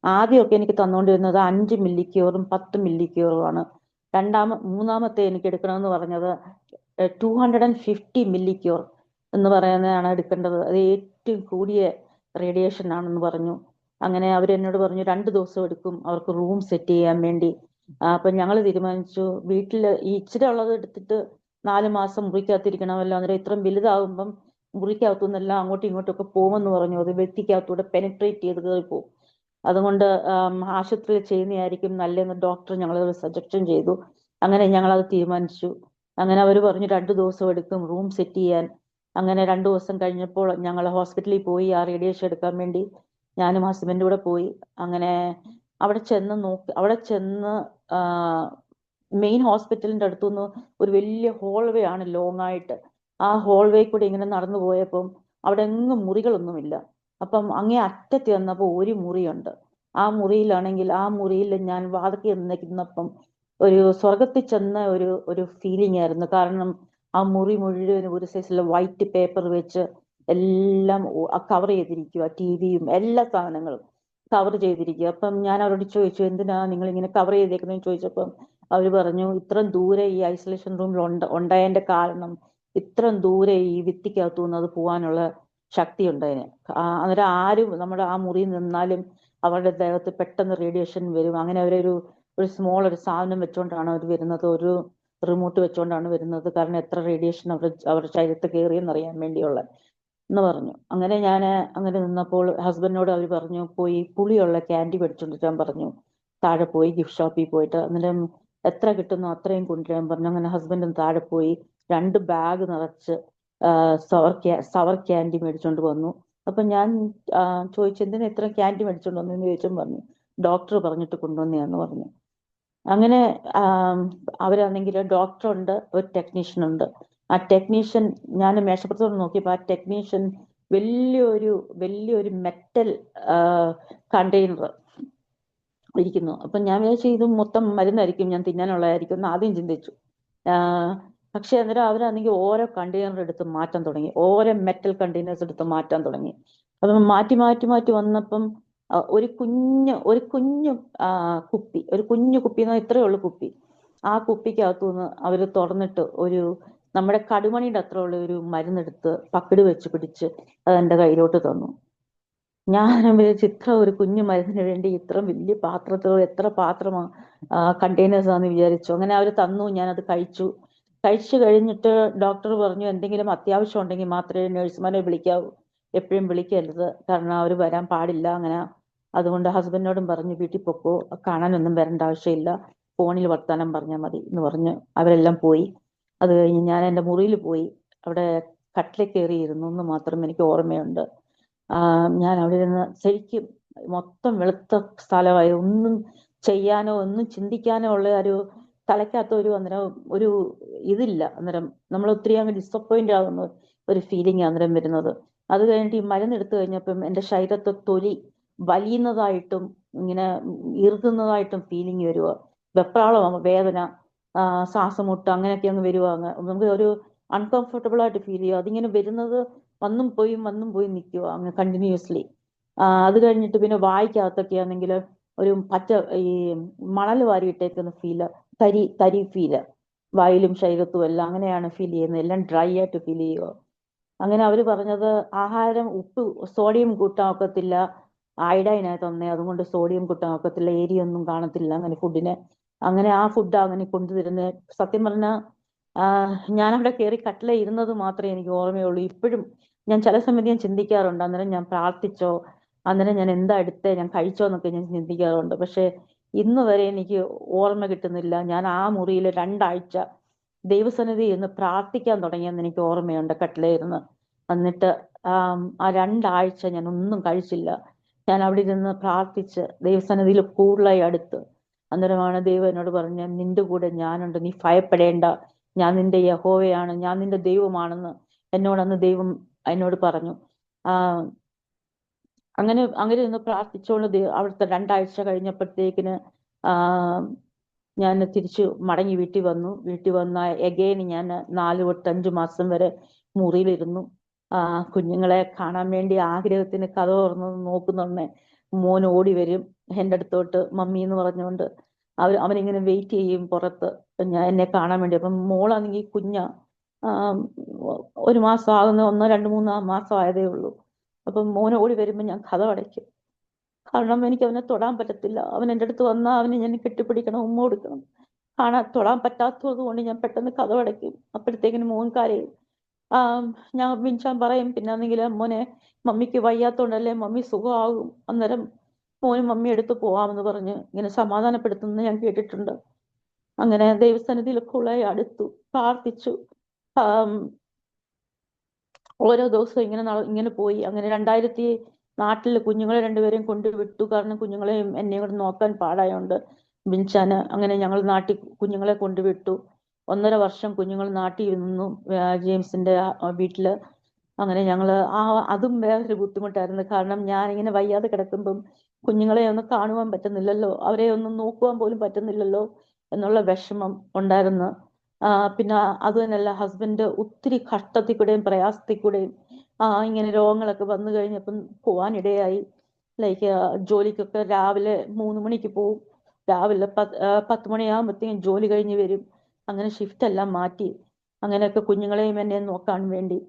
Speaker 1: ആദ്യമൊക്കെ എനിക്ക് തന്നുകൊണ്ടിരുന്നത് 5 മില്ലിക്യൂറും 10 മില്ലിക്യൂറുമാണ്. മൂന്നാമത്തെ എനിക്ക് എടുക്കണമെന്ന് പറഞ്ഞത് 250 മില്ലിക്യൂർ എന്ന് പറയുന്നതാണ് എടുക്കേണ്ടത്. അത് ഏറ്റവും കൂടിയ റേഡിയേഷൻ ആണെന്ന് പറഞ്ഞു. അങ്ങനെ അവരെന്നോട് പറഞ്ഞു 2 ദിവസം എടുക്കും അവർക്ക് റൂം സെറ്റ് ചെയ്യാൻ വേണ്ടി. അപ്പൊ ഞങ്ങൾ തീരുമാനിച്ചു വീട്ടില് ഈ ഇച്ചിരി ഉള്ളത് എടുത്തിട്ട് 4 മാസം മുറിക്കകത്തിരിക്കണമല്ലോ, അന്നേരം ഇത്രയും വലുതാകുമ്പം മുറിക്കകത്തുനിന്നെല്ലാം അങ്ങോട്ടും ഇങ്ങോട്ടും ഒക്കെ പോകുമെന്ന് പറഞ്ഞു. അത് വ്യക്തിക്കകത്തൂടെ പെനിട്രേറ്റ് ചെയ്ത് കയറി പോകും. അതുകൊണ്ട് ആശുപത്രിയിൽ ചെയ്യുന്നതായിരിക്കും നല്ലതെന്ന് ഡോക്ടർ ഞങ്ങളത് സജഷൻ ചെയ്തു. അങ്ങനെ ഞങ്ങളത് തീരുമാനിച്ചു. അങ്ങനെ അവർ പറഞ്ഞു 2 ദിവസം എടുക്കും റൂം സെറ്റ് ചെയ്യാൻ. അങ്ങനെ 2 ദിവസം കഴിഞ്ഞപ്പോൾ ഞങ്ങൾ ഹോസ്പിറ്റലിൽ പോയി ആ റേഡിയേഷൻ എടുക്കാൻ വേണ്ടി. ഞാനും ഹസ്ബൻഡും കൂടെ പോയി. അങ്ങനെ അവിടെ ചെന്ന് മെയിൻ ഹോസ്പിറ്റലിന്റെ അടുത്തുനിന്ന് ഒരു വലിയ ഹോൾവേ ആണ് ലോങ് ആയിട്ട്. ആ ഹോൾവേ കൂടി ഇങ്ങനെ നടന്നു പോയപ്പം അവിടെ എങ്ങും മുറികളൊന്നുമില്ല. അപ്പം അങ്ങേ അറ്റത്ത് ചെന്നപ്പോൾ ഒരു മുറിയുണ്ട്. ആ മുറിയിൽ ഞാൻ വാതിൽക്കൽ നിന്നപ്പം ഒരു സ്വർഗത്തിൽ ചെന്ന ഒരു ഫീലിംഗ് ആയിരുന്നു. കാരണം ആ മുറി മുഴുവൻ ഒരു സൈസിലെ വൈറ്റ് പേപ്പർ വെച്ച് എല്ലാം കവർ ചെയ്തിരിക്കുക. ടിവിയും എല്ലാ സാധനങ്ങളും കവർ ചെയ്തിരിക്കുക. അപ്പം ഞാൻ അവരോട് ചോദിച്ചു, എന്തിനാ നിങ്ങൾ ഇങ്ങനെ കവർ ചെയ്തേക്കുന്നതെന്ന് ചോദിച്ചപ്പം അവർ പറഞ്ഞു, ഇത്രയും ദൂരെ ഈ ഐസൊലേഷൻ റൂമിൽ ഉണ്ടായതിന്റെ കാരണം ഇത്രയും ദൂരെ ഈ ഭിത്തിക്കകത്തുനിന്ന് അത് പോകാനുള്ള ശക്തി ഉണ്ടായതിന്. അന്നേരം ആരും നമ്മുടെ ആ മുറിയിൽ നിന്നാലും അവരുടെ ദേഹത്ത് പെട്ടെന്ന് റേഡിയേഷൻ വരും. അങ്ങനെ ഒരു സ്മോൾ ഒരു സാധനം വെച്ചുകൊണ്ടാണ് അവർ വരുന്നത്, ഒരു റിമോട്ട് വെച്ചുകൊണ്ടാണ് വരുന്നത്. കാരണം എത്ര റേഡിയേഷൻ അവരുടെ ശരീരത്തിൽ കയറിയെന്ന് അറിയാൻ വേണ്ടിയുള്ള എന്ന് പറഞ്ഞു. അങ്ങനെ ഞാൻ അങ്ങനെ നിന്നപ്പോൾ ഹസ്ബൻഡിനോട് അവർ പറഞ്ഞു, പോയി പുളിയുള്ള ക്യാൻഡി മേടിച്ചോണ്ടിരിക്കാൻ പറഞ്ഞു. താഴെ പോയി ഗിഫ്റ്റ് ഷോപ്പിൽ പോയിട്ട് അന്നേരം എത്ര കിട്ടുന്നു അത്രയും കൊണ്ടുവരാൻ പറഞ്ഞു. അങ്ങനെ ഹസ്ബൻഡും താഴെ പോയി 2 ബാഗ് നിറച്ച് സവർ ക്യാൻഡി മേടിച്ചോണ്ട് വന്നു. അപ്പൊ ഞാൻ ചോദിച്ചു, എന്തിനാ ഇത്ര ക്യാൻഡി മേടിച്ചോണ്ട് വന്നു ചോദിച്ചും പറഞ്ഞു, ഡോക്ടർ പറഞ്ഞിട്ട് കൊണ്ടുവന്നെയാന്ന് പറഞ്ഞു. അങ്ങനെ അവരാണെങ്കിൽ ഡോക്ടറുണ്ട്, ഒരു ടെക്നീഷ്യൻ ഉണ്ട്. ആ ടെക്നീഷ്യൻ, ഞാൻ മേശപ്പുറത്തോട് നോക്കിയപ്പോൾ ആ ടെക്നീഷ്യൻ വലിയൊരു മെറ്റൽ കണ്ടെയ്നർ ഇരിക്കുന്നു. അപ്പൊ ഞാൻ വിചാരിച്ചു ഇത് മൊത്തം മരുന്നായിരിക്കും, ഞാൻ തിന്നാനുള്ളതായിരിക്കും എന്ന് ആദ്യം ചിന്തിച്ചു. പക്ഷെ അന്നേരം അവരാണെങ്കിൽ ഓരോ കണ്ടെയ്നർ എടുത്ത് മാറ്റാൻ തുടങ്ങി, ഓരോ മെറ്റൽ കണ്ടെയ്നേഴ്സ് എടുത്ത് മാറ്റാൻ തുടങ്ങി. അത് മാറ്റി മാറ്റി മാറ്റി വന്നപ്പം ഒരു കുഞ്ഞു കുപ്പി എന്ന് ഇത്രയേ ഉള്ളൂ കുപ്പി. ആ കുപ്പിക്കകത്തുനിന്ന് അവര് തുറന്നിട്ട് നമ്മുടെ കടുമണിയുടെ അത്ര ഉള്ള ഒരു മരുന്നെടുത്ത് പക്കിട് വെച്ച് പിടിച്ച് അത് എന്റെ കയ്യിലോട്ട് തന്നു. ഞാൻ വിചാരിച്ചു ഇത്ര ഒരു കുഞ്ഞു മരുന്നിന് വേണ്ടി ഇത്ര വലിയ പാത്രത്തിൽ എത്ര പാത്രമാണ് കണ്ടെയ്നേഴ്സ് ആണെന്ന് വിചാരിച്ചു. അങ്ങനെ അവർ തന്നു, ഞാനത് കഴിച്ചു കഴിഞ്ഞിട്ട് ഡോക്ടർ പറഞ്ഞു, എന്തെങ്കിലും അത്യാവശ്യം ഉണ്ടെങ്കിൽ മാത്രമേ നഴ്സുമാരെ വിളിക്കാവൂ, എപ്പോഴും വിളിക്കരുത്, കാരണം അവർ വരാൻ പാടില്ല. അങ്ങനെ അതുകൊണ്ട് ഹസ്ബൻഡിനോടും പറഞ്ഞു വീട്ടിൽ പൊക്കോ, കാണാനൊന്നും വരേണ്ട ആവശ്യമില്ല, ഫോണിൽ വർത്താനം പറഞ്ഞാൽ മതി എന്ന് പറഞ്ഞ് അവരെല്ലാം പോയി. അത് കഴിഞ്ഞ് ഞാൻ എൻ്റെ മുറിയിൽ പോയി അവിടെ കട്ടിലെ കയറിയിരുന്നു എന്ന് മാത്രം എനിക്ക് ഓർമ്മയുണ്ട്. ഞാൻ അവിടെ ഇരുന്ന് ശരിക്കും മൊത്തം വെളുത്ത സ്ഥലമായി, ഒന്നും ചെയ്യാനോ ഒന്നും ചിന്തിക്കാനോ ഉള്ള തലയ്ക്കകത്ത് അന്നേരം ഒരു ഇതില്ല. അന്നേരം നമ്മൾ ഒത്തിരി അങ്ങ് ഡിസപ്പോയിന്റ് ആകുന്ന ഒരു ഫീലിംഗ് അന്നേരം വരുന്നത്. അത് കഴിഞ്ഞിട്ട് ഈ മരുന്ന് എടുത്തു കഴിഞ്ഞപ്പം എൻ്റെ ശരീരത്തെ തൊലി വലിയുന്നതായിട്ടും ഇങ്ങനെ ഇറുകുന്നതായിട്ടും ഫീലിംഗ് വരുക, വെപ്രാളം, വേദന, ശ്വാസമുട്ട് അങ്ങനെയൊക്കെ അങ്ങ് വരുക. നമുക്ക് ഒരു അൺകംഫർട്ടബിൾ ആയിട്ട് ഫീൽ ചെയ്യുക. അതിങ്ങനെ വരുന്നത് വന്നും പോയി നിൽക്കുക അങ്ങ് കണ്ടിന്യൂസ്ലി. അത് കഴിഞ്ഞിട്ട് പിന്നെ വായിക്കകത്തൊക്കെ ആണെങ്കിൽ ഒരു ഈ മണൽ വാരിയിട്ടേക്കുന്ന ഫീല്, തരി ഫീല് വായിലും ശരീരത്തും എല്ലാം അങ്ങനെയാണ് ഫീൽ ചെയ്യുന്നത്. എല്ലാം ഡ്രൈ ആയിട്ട് ഫീൽ ചെയ്യുക. അങ്ങനെ അവര് പറഞ്ഞത് ആഹാരം സോഡിയം കൂട്ടാൻ ഒക്കത്തില്ല, അയഡൈനാ തന്നെ, അതുകൊണ്ട് സോഡിയം കൂട്ടാൻ ഒക്കത്തില്ല, ഏരിയൊന്നും കാണത്തില്ല അങ്ങനെ ഫുഡിന്. അങ്ങനെ ആ ഫുഡ് അങ്ങനെ കൊണ്ടുതരുന്നത്. സത്യം പറഞ്ഞാൽ ഞാനവിടെ കയറി കട്ടില ഇരുന്നത് മാത്രമേ എനിക്ക് ഓർമ്മയുള്ളൂ. ഇപ്പോഴും ഞാൻ ചില സമയത്ത് ഞാൻ ചിന്തിക്കാറുണ്ട്, അന്നേരം ഞാൻ പ്രാർത്ഥിച്ചോ, അന്നേരം ഞാൻ എന്താ എടുത്തേ, ഞാൻ കഴിച്ചോ എന്നൊക്കെ ഞാൻ ചിന്തിക്കാറുണ്ട്. പക്ഷെ ഇന്ന് വരെ എനിക്ക് ഓർമ്മ കിട്ടുന്നില്ല. ഞാൻ ആ മുറിയിൽ 2 ആഴ്ച ദൈവസന്നിധി എന്ന് പ്രാർത്ഥിക്കാൻ തുടങ്ങിയെന്ന് എനിക്ക് ഓർമ്മയുണ്ട് കട്ടിലേയിരുന്ന്. എന്നിട്ട് ആ 2 ആഴ്ച ഞാൻ ഒന്നും കഴിച്ചില്ല. ഞാൻ അവിടെ ഇരുന്ന് പ്രാർത്ഥിച്ച് ദൈവസന്നിധിയിൽ കൂടുതലായി അടുത്ത്. അന്നേരമാണ് ദൈവം എന്നോട് പറഞ്ഞ, നിന്റെ കൂടെ ഞാനുണ്ട്, നീ ഭയപ്പെടേണ്ട, ഞാൻ നിന്റെ യഹോവയാണ്, ഞാൻ നിന്റെ ദൈവമാണെന്ന് അന്ന് ദൈവം എന്നോട് പറഞ്ഞു. അങ്ങനെ അങ്ങനെ നിന്ന് പ്രാർത്ഥിച്ചുകൊണ്ട് അവിടുത്തെ 2 ആഴ്ച കഴിഞ്ഞപ്പോഴത്തേക്കിന് ഞാൻ തിരിച്ചു മടങ്ങി വീട്ടിൽ വന്ന എഗെയിൻ ഞാൻ 4 തൊട്ട് 5 മാസം വരെ മുറിയിലിരുന്നു. കുഞ്ഞുങ്ങളെ കാണാൻ വേണ്ടി ആഗ്രഹത്തിന് കഥ തുറന്ന് നോക്കുന്നുണ്ടേ മോൻ ഓടി വരും എൻ്റെ അടുത്തോട്ട്, മമ്മി എന്ന് പറഞ്ഞുകൊണ്ട്. അവനിങ്ങനെ വെയിറ്റ് ചെയ്യും പുറത്ത് എന്നെ കാണാൻ വേണ്ടി. അപ്പം മോളാണെങ്കിൽ ആ 1 മാസം ആകുന്ന 1, 2, 3 മാസം ആയതേ ഉള്ളൂ. അപ്പം മോൻ ഓടി വരുമ്പോൾ ഞാൻ കഥ അടയ്ക്കും. കാരണം എനിക്ക് അവനെ തൊടാൻ പറ്റത്തില്ല. അവൻ എൻ്റെ അടുത്ത് വന്നാൽ അവനെ ഞാൻ കെട്ടിപ്പിടിക്കണം, ഉമ്മ കൊടുക്കണം. തൊടാൻ പറ്റാത്തത് കൊണ്ട് ഞാൻ പെട്ടെന്ന് കതവടയ്ക്കും. അപ്പോഴത്തേക്കിന് മോൻ കരയും. ആ ഞാൻ വിൻചാൻ പറയും, പിന്നാണെങ്കിൽ മോനെ മമ്മിക്ക് വയ്യാത്തോണ്ടല്ലേ, മമ്മി സുഖമാകും, അന്നേരം മോന് മമ്മി എടുത്ത് പോവാമെന്ന് പറഞ്ഞ് ഇങ്ങനെ സമാധാനപ്പെടുത്തുന്നത് ഞാൻ കേട്ടിട്ടുണ്ട്. അങ്ങനെ ദൈവസന്നിധിയിലൊക്കെ ഉള്ള അടുത്തു, പ്രാർത്ഥിച്ചു. ആം, ഓരോ ദിവസവും ഇങ്ങനെ പോയി. അങ്ങനെ നാട്ടിൽ കുഞ്ഞുങ്ങളെ രണ്ടുപേരെയും കൊണ്ടുവിട്ടു. കാരണം കുഞ്ഞുങ്ങളെയും എന്നെയും കൂടെ നോക്കാൻ പാടായോണ്ട് ബിൻചാന്. അങ്ങനെ ഞങ്ങൾ നാട്ടിൽ കുഞ്ഞുങ്ങളെ കൊണ്ടുവിട്ടു. 1.5 വർഷം കുഞ്ഞുങ്ങൾ നാട്ടിൽ നിന്നു, ജെയിംസിന്റെ വീട്ടില്. അങ്ങനെ അതും വേറൊരു ബുദ്ധിമുട്ടായിരുന്നു. കാരണം ഞാൻ ഇങ്ങനെ വയ്യാതെ കിടക്കുമ്പം കുഞ്ഞുങ്ങളെ ഒന്ന് കാണുവാൻ പറ്റുന്നില്ലല്ലോ, അവരെ ഒന്ന് നോക്കുവാൻ പോലും പറ്റുന്നില്ലല്ലോ എന്നുള്ള വിഷമം ഉണ്ടായിരുന്നു. പിന്നെ അത് തന്നെയല്ല, ഹസ്ബൻഡ് ഒത്തിരി കഷ്ടത്തിൽ കൂടെയും പ്രയാസത്തിൽ കൂടെയും ഇങ്ങനെ രോഗങ്ങളൊക്കെ വന്നു കഴിഞ്ഞപ്പം പോവാനിടയായി. ലൈക്ക് ജോലിക്കൊക്കെ രാവിലെ 3 മണിക്ക് പോവും, രാവിലെ 10 മണിയാകുമ്പോഴത്തേക്കും ജോലി കഴിഞ്ഞ് വരും. അങ്ങനെ ഷിഫ്റ്റ് എല്ലാം മാറ്റി, അങ്ങനെയൊക്കെ കുഞ്ഞുങ്ങളെയും എന്നെ നോക്കാൻ വേണ്ടി.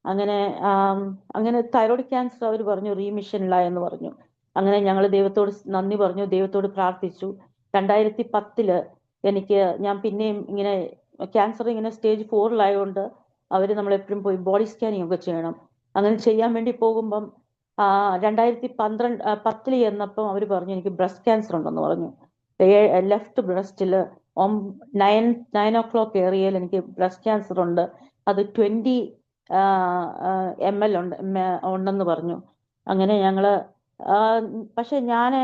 Speaker 1: അങ്ങനെ അങ്ങനെ തൈറോയ്ഡ് ക്യാൻസർ അവർ പറഞ്ഞു റീമിഷനില്ല എന്ന് പറഞ്ഞു. അങ്ങനെ ഞങ്ങൾ ദൈവത്തോട് നന്ദി പറഞ്ഞു, ദൈവത്തോട് പ്രാർത്ഥിച്ചു. 2010 ഞാൻ പിന്നെയും ഇങ്ങനെ ക്യാൻസർ ഇങ്ങനെ സ്റ്റേജ് 4-ലായതുകൊണ്ട് അവർ നമ്മളെപ്പോഴും പോയി ബോഡി സ്കാനിങ് ഒക്കെ ചെയ്യണം. അങ്ങനെ ചെയ്യാൻ വേണ്ടി പോകുമ്പം 2010 ചെന്നപ്പം അവർ പറഞ്ഞു എനിക്ക് ബ്രസ്റ്റ് ക്യാൻസർ ഉണ്ടെന്ന് പറഞ്ഞു. ലെഫ്റ്റ് ബ്രസ്റ്റിൽ 9 o'clock ഏരിയയിൽ എനിക്ക് ബ്രസ്റ്റ് ക്യാൻസർ ഉണ്ട്. അത് 20 ml ഉണ്ടെന്ന് പറഞ്ഞു. അങ്ങനെ ഞങ്ങള് ആ, പക്ഷെ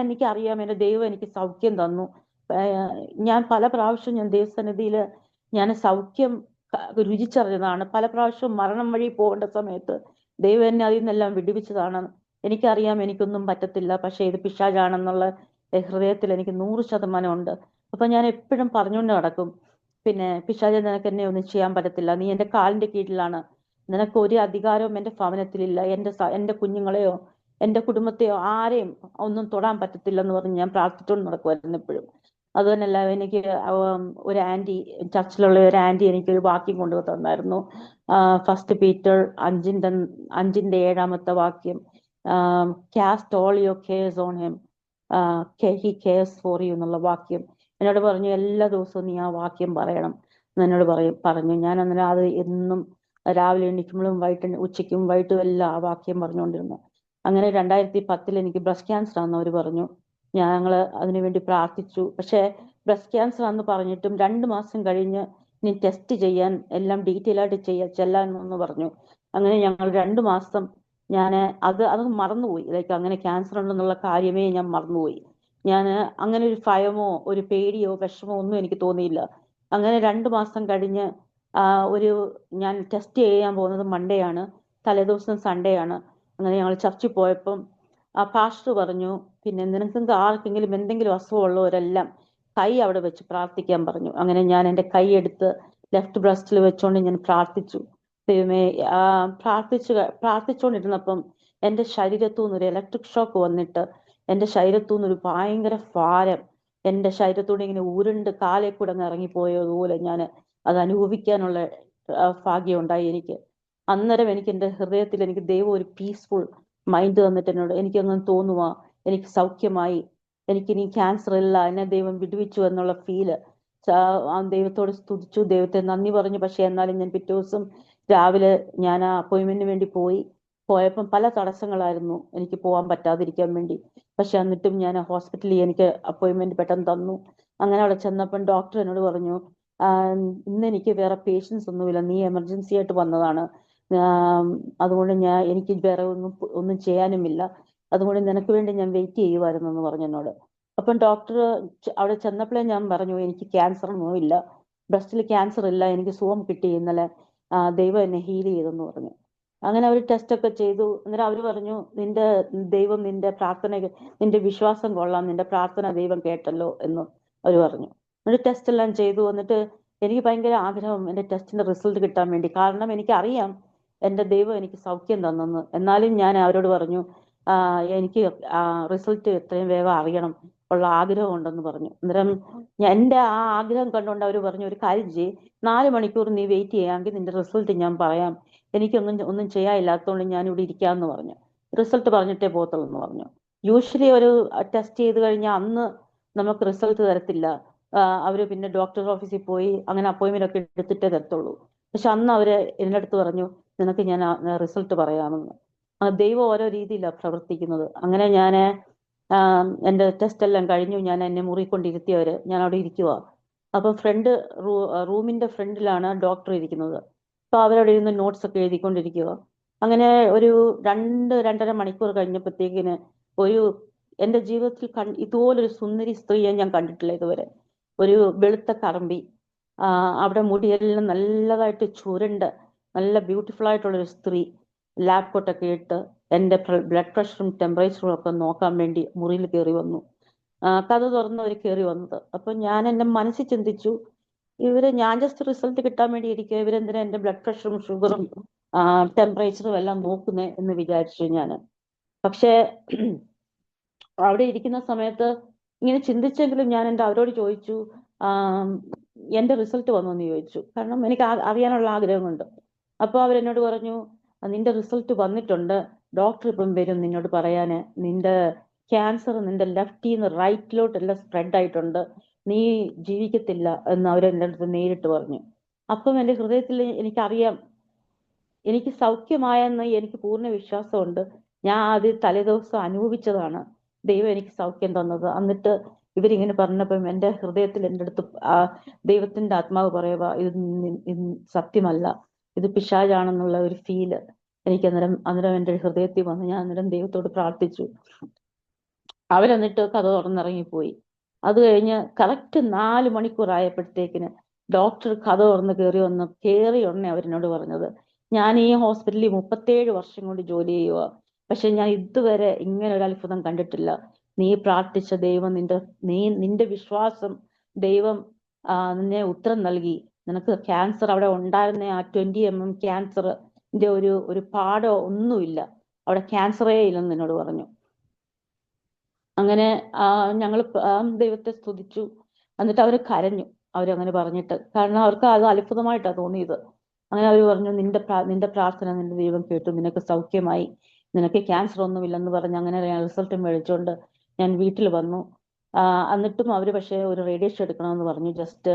Speaker 1: എനിക്കറിയാം എൻ്റെ ദൈവം എനിക്ക് സൗഖ്യം തന്നു. ആ, ഞാൻ പല പ്രാവശ്യം ഞാൻ ദൈവസന്നിധിയിൽ ഞാൻ സൗഖ്യം രുചിച്ചറിഞ്ഞതാണ്. പല പ്രാവശ്യം മരണം വഴി പോകേണ്ട സമയത്ത് ദൈവം എന്നെ അതിൽ നിന്നെല്ലാം വിടുവിച്ചതാണ്. എനിക്കറിയാം എനിക്കൊന്നും പറ്റത്തില്ല, പക്ഷെ ഇത് പിശാചാണെന്നുള്ള ഹൃദയത്തിൽ എനിക്ക് 100% ഉണ്ട്. അപ്പൊ ഞാൻ എപ്പോഴും പറഞ്ഞുകൊണ്ട് നടക്കും, പിന്നെ പിശാചെ നിനക്ക് എന്നെ ഒന്നും ചെയ്യാൻ പറ്റത്തില്ല, നീ എൻ്റെ കാലിന്റെ കീഴിലാണ്, നിനക്ക് ഒരു അധികാരവും എൻ്റെ ഭവനത്തിലില്ല, എൻ്റെ കുഞ്ഞുങ്ങളെയോ എൻ്റെ കുടുംബത്തെയോ ആരെയും ഒന്നും തൊടാൻ പറ്റത്തില്ലെന്ന് പറഞ്ഞ് ഞാൻ പ്രാർത്ഥിച്ചുകൊണ്ട് നടക്കുമായിരുന്നു എപ്പോഴും. അത് തന്നെയല്ല, എനിക്ക് ഒരു ആന്റി, ചർച്ചിലുള്ള ഒരു ആന്റി എനിക്ക് ഒരു വാക്യം കൊണ്ടു തന്നായിരുന്നു. 1 പീറ്റർ 5:7 വാക്യം, cast all your cares on him, he cares for you എന്നുള്ള വാക്യം എന്നോട് പറഞ്ഞു. എല്ലാ ദിവസവും നീ ആ വാക്യം പറയണം എന്നോട് പറഞ്ഞു. ഞാൻ അന്നേരം അത് എന്നും രാവിലെ എണീക്കുമ്പോഴും ഉച്ചയ്ക്കും വൈകിട്ടും എല്ലാം ആ വാക്യം പറഞ്ഞുകൊണ്ടിരുന്നു. അങ്ങനെ 2010 എനിക്ക് ബ്രസ്റ്റ് ക്യാൻസർ ആണെന്ന് അവർ പറഞ്ഞു. ഞങ്ങള് അതിനുവേണ്ടി പ്രാർത്ഥിച്ചു. പക്ഷെ ബ്രസ്റ്റ് ക്യാൻസർ ആണെന്ന് പറഞ്ഞിട്ടും 2 മാസം കഴിഞ്ഞ് ഇനി ടെസ്റ്റ് ചെയ്യാൻ എല്ലാം ഡീറ്റെയിൽ ആയിട്ട് ചെല്ലാനെന്ന് പറഞ്ഞു. അങ്ങനെ ഞങ്ങൾ 2 മാസം ഞാൻ അത് മറന്നുപോയി. ലൈക്ക് അങ്ങനെ ക്യാൻസർ ഉണ്ടെന്നുള്ള കാര്യമേ ഞാൻ മറന്നുപോയി. ഞാൻ അങ്ങനെ ഒരു ഭയമോ ഒരു പേടിയോ വിഷമോ ഒന്നും എനിക്ക് തോന്നിയില്ല. അങ്ങനെ 2 മാസം കഴിഞ്ഞ് ആ, ഒരു ഞാൻ ടെസ്റ്റ് ചെയ്യാൻ പോകുന്നത് മൺഡേ ആണ്, തലേദിവസം സൺഡേ ആണ്. അങ്ങനെ ഞങ്ങൾ ചർച്ചിൽ പോയപ്പം ആ പാസ്റ്റർ പറഞ്ഞു, പിന്നെ നിനക്ക് ആർക്കെങ്കിലും എന്തെങ്കിലും അസുഖമുള്ളവരെല്ലാം കൈ അവിടെ വെച്ച് പ്രാർത്ഥിക്കാൻ പറഞ്ഞു. അങ്ങനെ ഞാൻ എൻ്റെ കൈ എടുത്ത് ലെഫ്റ്റ് ബ്രസ്റ്റിൽ വെച്ചുകൊണ്ട് ഞാൻ പ്രാർത്ഥിച്ചു. ദൈവമേ, ആ പ്രാർത്ഥിച്ചുകൊണ്ടിരുന്നപ്പം എൻ്റെ ശരീരത്തു നിന്ന് ഒരു ഇലക്ട്രിക് ഷോക്ക് വന്നിട്ട് എൻ്റെ ശരീരത്തു നിന്ന് ഒരു ഭയങ്കര ഭാരം എൻ്റെ ശരീരത്തൂടെ ഇങ്ങനെ ഉരുണ്ട് കാലേ കൂടെ അങ്ങ് ഇറങ്ങിപ്പോയതുപോലെ ഞാൻ അത് അനുഭവിക്കാനുള്ള ഭാഗ്യം ഉണ്ടായി എനിക്ക്. അന്നേരം എനിക്ക് എൻ്റെ ഹൃദയത്തിൽ എനിക്ക് ദൈവം ഒരു പീസ്ഫുൾ മൈൻഡ് തന്നിട്ട് എനിക്കങ്ങനെ തോന്നുവാ, എനിക്ക് സൗഖ്യമായി, എനിക്കിനി ക്യാൻസർ ഇല്ല, എന്നെ ദൈവം വിടുവിച്ചു എന്നുള്ള ഫീല്. ആ ദൈവത്തോട് സ്തുതിച്ചു, ദൈവത്തെ നന്ദി പറഞ്ഞു. പക്ഷെ എന്നാലും ഞാൻ പിറ്റേ ദിവസം രാവിലെ ഞാൻ ആ അപ്പോയിന്റ്മെന്റിന് വേണ്ടി പോയപ്പം പല തടസ്സങ്ങളായിരുന്നു എനിക്ക് പോകാൻ പറ്റാതിരിക്കാൻ വേണ്ടി. പക്ഷെ എന്നിട്ടും ഞാൻ ഹോസ്പിറ്റലിൽ എനിക്ക് അപ്പോയിന്റ്മെന്റ് പെട്ടെന്ന് തന്നു. അങ്ങനെ അവിടെ ചെന്നപ്പം ഡോക്ടർ എന്നോട് പറഞ്ഞു, ഇന്ന് എനിക്ക് വേറെ പേഷ്യൻസ് ഒന്നുമില്ല, നീ എമർജൻസി ആയിട്ട് വന്നതാണ്, ആം, അതുകൊണ്ട് എനിക്ക് വേറെ ഒന്നും ചെയ്യാനുമില്ല, അതുകൊണ്ട് നിനക്ക് വേണ്ടി ഞാൻ വെയിറ്റ് ചെയ്യുമായിരുന്നു എന്ന് പറഞ്ഞു എന്നോട്. അപ്പം ഡോക്ടർ അവിടെ ചെന്നപ്പോഴേ ഞാൻ പറഞ്ഞു എനിക്ക് ക്യാൻസർ ഒന്നും ഇല്ല, ബ്രസ്റ്റിൽ ക്യാൻസർ ഇല്ല, എനിക്ക് സുഖം കിട്ടി ഇന്നലെ, ദൈവം എന്നെ ഹീൽ ചെയ്തെന്ന് പറഞ്ഞു. അങ്ങനെ അവർ ടെസ്റ്റ് ഒക്കെ ചെയ്തു. അന്നേരം അവർ പറഞ്ഞു, ദൈവം നിന്റെ പ്രാർത്ഥന, നിന്റെ വിശ്വാസം കൊള്ളാം, നിന്റെ പ്രാർത്ഥന ദൈവം കേട്ടല്ലോ എന്ന് അവർ പറഞ്ഞു. എന്നിട്ട് ടെസ്റ്റ് എല്ലാം ചെയ്തു. എന്നിട്ട് എനിക്ക് ഭയങ്കര ആഗ്രഹം എൻ്റെ ടെസ്റ്റിന്റെ റിസൾട്ട് കിട്ടാൻ വേണ്ടി. കാരണം എനിക്കറിയാം എൻ്റെ ദൈവം എനിക്ക് സൗഖ്യം തന്നെന്ന്. എന്നാലും ഞാൻ അവരോട് പറഞ്ഞു, എനിക്ക് റിസൾട്ട് എത്രയും വേഗം അറിയണം, ഉള്ള ആഗ്രഹം ഉണ്ടെന്ന് പറഞ്ഞു. അന്നേരം എൻ്റെ ആ ആഗ്രഹം കണ്ടുകൊണ്ട് അവർ പറഞ്ഞു, ഒരു കാര്യം ചെയ്യ്, 4 മണിക്കൂർ നീ വെയിറ്റ് ചെയ്യാമെങ്കിൽ നിന്റെ റിസൾട്ട് ഞാൻ പറയാം, ഒന്നും ചെയ്യാനില്ലാത്തതുകൊണ്ട് ഞാൻ ഇവിടെ ഇരിക്കാമെന്ന് പറഞ്ഞു. റിസൾട്ട് പറഞ്ഞിട്ടേ പോകത്തുള്ളൂ എന്ന് പറഞ്ഞു. യൂഷ്വലി ഒരു ടെസ്റ്റ് ചെയ്ത് കഴിഞ്ഞാൽ അന്ന് നമുക്ക് റിസൾട്ട് തരത്തില്ല. അവര് പിന്നെ ഡോക്ടർ ഓഫീസിൽ പോയി അങ്ങനെ അപ്പോയിന്റ്മെന്റ് ഒക്കെ എടുത്തിട്ടേ തരത്തുള്ളൂ. പക്ഷെ അന്ന് അവര് എൻ്റെ അടുത്ത് പറഞ്ഞു, നിനക്ക് ഞാൻ റിസൾട്ട് പറയാമെന്ന്. ദൈവം ഓരോ രീതിയിലാണ് പ്രവർത്തിക്കുന്നത്. അങ്ങനെ ഞാൻ എൻ്റെ ടെസ്റ്റ് എല്ലാം കഴിഞ്ഞു. ഞാൻ എന്നെ മുറിക്കൊണ്ടിരുത്തിയവര്, ഞാൻ അവിടെ ഇരിക്കുക. അപ്പൊ റൂമിന്റെ ഫ്രണ്ടിലാണ് ഡോക്ടർ ഇരിക്കുന്നത്. അപ്പൊ അവരവിടെ ഇരുന്ന് നോട്ട്സ് ഒക്കെ എഴുതിക്കൊണ്ടിരിക്കുക. അങ്ങനെ ഒരു 2-2.5 മണിക്കൂർ കഴിഞ്ഞപ്പോഴത്തേക്കിന് ഒരു എന്റെ ജീവിതത്തിൽ ഇതുപോലൊരു സുന്ദരി സ്ത്രീയെ ഞാൻ കണ്ടിട്ടില്ല ഇതുവരെ. ഒരു വെളുത്ത കറമ്പി, അവിടെ മുടിയെല്ലാം നല്ലതായിട്ട് ചുരുണ്ട്, നല്ല ബ്യൂട്ടിഫുൾ ആയിട്ടുള്ള ഒരു സ്ത്രീ, ലാബ് കോട്ടൊക്കെ ഇട്ട് എന്റെ ബ്ലഡ് പ്രഷറും ടെമ്പറേച്ചറും ഒക്കെ നോക്കാൻ വേണ്ടി മുറിയിൽ കയറി വന്നു. കഥ തുറന്ന് അവർ കയറി വന്നത്. അപ്പൊ ഞാൻ എന്റെ മനസ്സിൽ ചിന്തിച്ചു, ഞാൻ ജസ്റ്റ് റിസൾട്ട് കിട്ടാൻ വേണ്ടി ഇരിക്കുക, ഇവരെന്തിനാ എന്റെ ബ്ലഡ് പ്രഷറും ഷുഗറും ടെമ്പറേച്ചറും എല്ലാം നോക്കുന്നേ എന്ന് വിചാരിച്ചു ഞാൻ. പക്ഷേ അവിടെ ഇരിക്കുന്ന സമയത്ത് ഇങ്ങനെ ചിന്തിച്ചെങ്കിലും ഞാൻ അവരോട് ചോദിച്ചു, ആം, എന്റെ റിസൾട്ട് വന്നു എന്ന് ചോദിച്ചു. കാരണം എനിക്ക് അറിയാനുള്ള ആഗ്രഹമുണ്ട്. അപ്പൊ അവരെന്നോട് പറഞ്ഞു, നിന്റെ റിസൾട്ട് വന്നിട്ടുണ്ട്, ഡോക്ടർ ഇപ്പം വരും നിന്നോട് പറയാന്, നിന്റെ ക്യാൻസർ നിന്റെ ലെഫ്റ്റിന്ന് റൈറ്റിലോട്ടെല്ലാം സ്പ്രെഡ് ആയിട്ടുണ്ട്, നീ ജീവിക്കത്തില്ല എന്ന് അവരെന്റെ അടുത്ത് നേരിട്ട് പറഞ്ഞു. അപ്പം എന്റെ ഹൃദയത്തിൽ എനിക്കറിയാം, എനിക്ക് സൗഖ്യമായെന്ന് എനിക്ക് പൂർണ്ണ വിശ്വാസമുണ്ട്. ഞാൻ അത് തലേദിവസം അനുഭവിച്ചതാണ് ദൈവം എനിക്ക് സൗഖ്യം തന്നത്. എന്നിട്ട് ഇവരിങ്ങനെ പറഞ്ഞപ്പം എന്റെ ഹൃദയത്തിൽ എൻ്റെ അടുത്ത് ആ ദൈവത്തിന്റെ ആത്മാവ് പറയുക, ഇത് സത്യമല്ല, ഇത് പിശാചാണെന്നുള്ള ഒരു ഫീല് എനിക്ക് അന്നേരം എൻ്റെ ഹൃദയത്തിൽ വന്ന് ഞാൻ അന്നേരം ദൈവത്തോട് പ്രാർത്ഥിച്ചു. അവരെന്നിട്ട് കഥ തുറന്നിറങ്ങിപ്പോയി. അത് കഴിഞ്ഞ് കറക്റ്റ് 4 മണിക്കൂർ ആയപ്പോഴത്തേക്കിന് ഡോക്ടർ കഥ തുറന്ന് കയറി ഉടനെ അവരെന്നോട് പറഞ്ഞത്, ഞാൻ ഈ ഹോസ്പിറ്റലിൽ 37 വർഷം കൊണ്ട് ജോലി ചെയ്യുക, പക്ഷെ ഞാൻ ഇതുവരെ ഇങ്ങനെ ഒരു അത്ഭുതം കണ്ടിട്ടില്ല. നീ പ്രാർത്ഥിച്ച ദൈവം നിന്റെ വിശ്വാസം ദൈവം നിന്നെ ഉത്തരം നൽകി. നിനക്ക് ക്യാൻസർ അവിടെ ഉണ്ടായിരുന്ന ആ 20 mm ക്യാൻസറിന്റെ ഒരു പാടോ ഒന്നുമില്ല, അവിടെ ക്യാൻസറേ ഇല്ലെന്ന് എന്നോട് പറഞ്ഞു. അങ്ങനെ ഞങ്ങൾ ദൈവത്തെ സ്തുതിച്ചു. എന്നിട്ട് അവർ കരഞ്ഞു, അവരങ്ങനെ പറഞ്ഞിട്ട്. കാരണം അവർക്ക് അത് അത്ഭുതമായിട്ടാണ് തോന്നിയത്. അങ്ങനെ അവർ പറഞ്ഞു, നിന്റെ പ്രാർത്ഥന നിന്റെ ദൈവം കേട്ടു, നിനക്ക് സൗഖ്യമായി, നിനക്ക് ക്യാൻസർ ഒന്നുമില്ലെന്ന് പറഞ്ഞ് അങ്ങനെ റിസൾട്ട് മേടിച്ചുകൊണ്ട് ഞാൻ വീട്ടിൽ വന്നു. എന്നിട്ടും അവർ പക്ഷേ ഒരു റേഡിയേഷൻ എടുക്കണമെന്ന് പറഞ്ഞു, ജസ്റ്റ്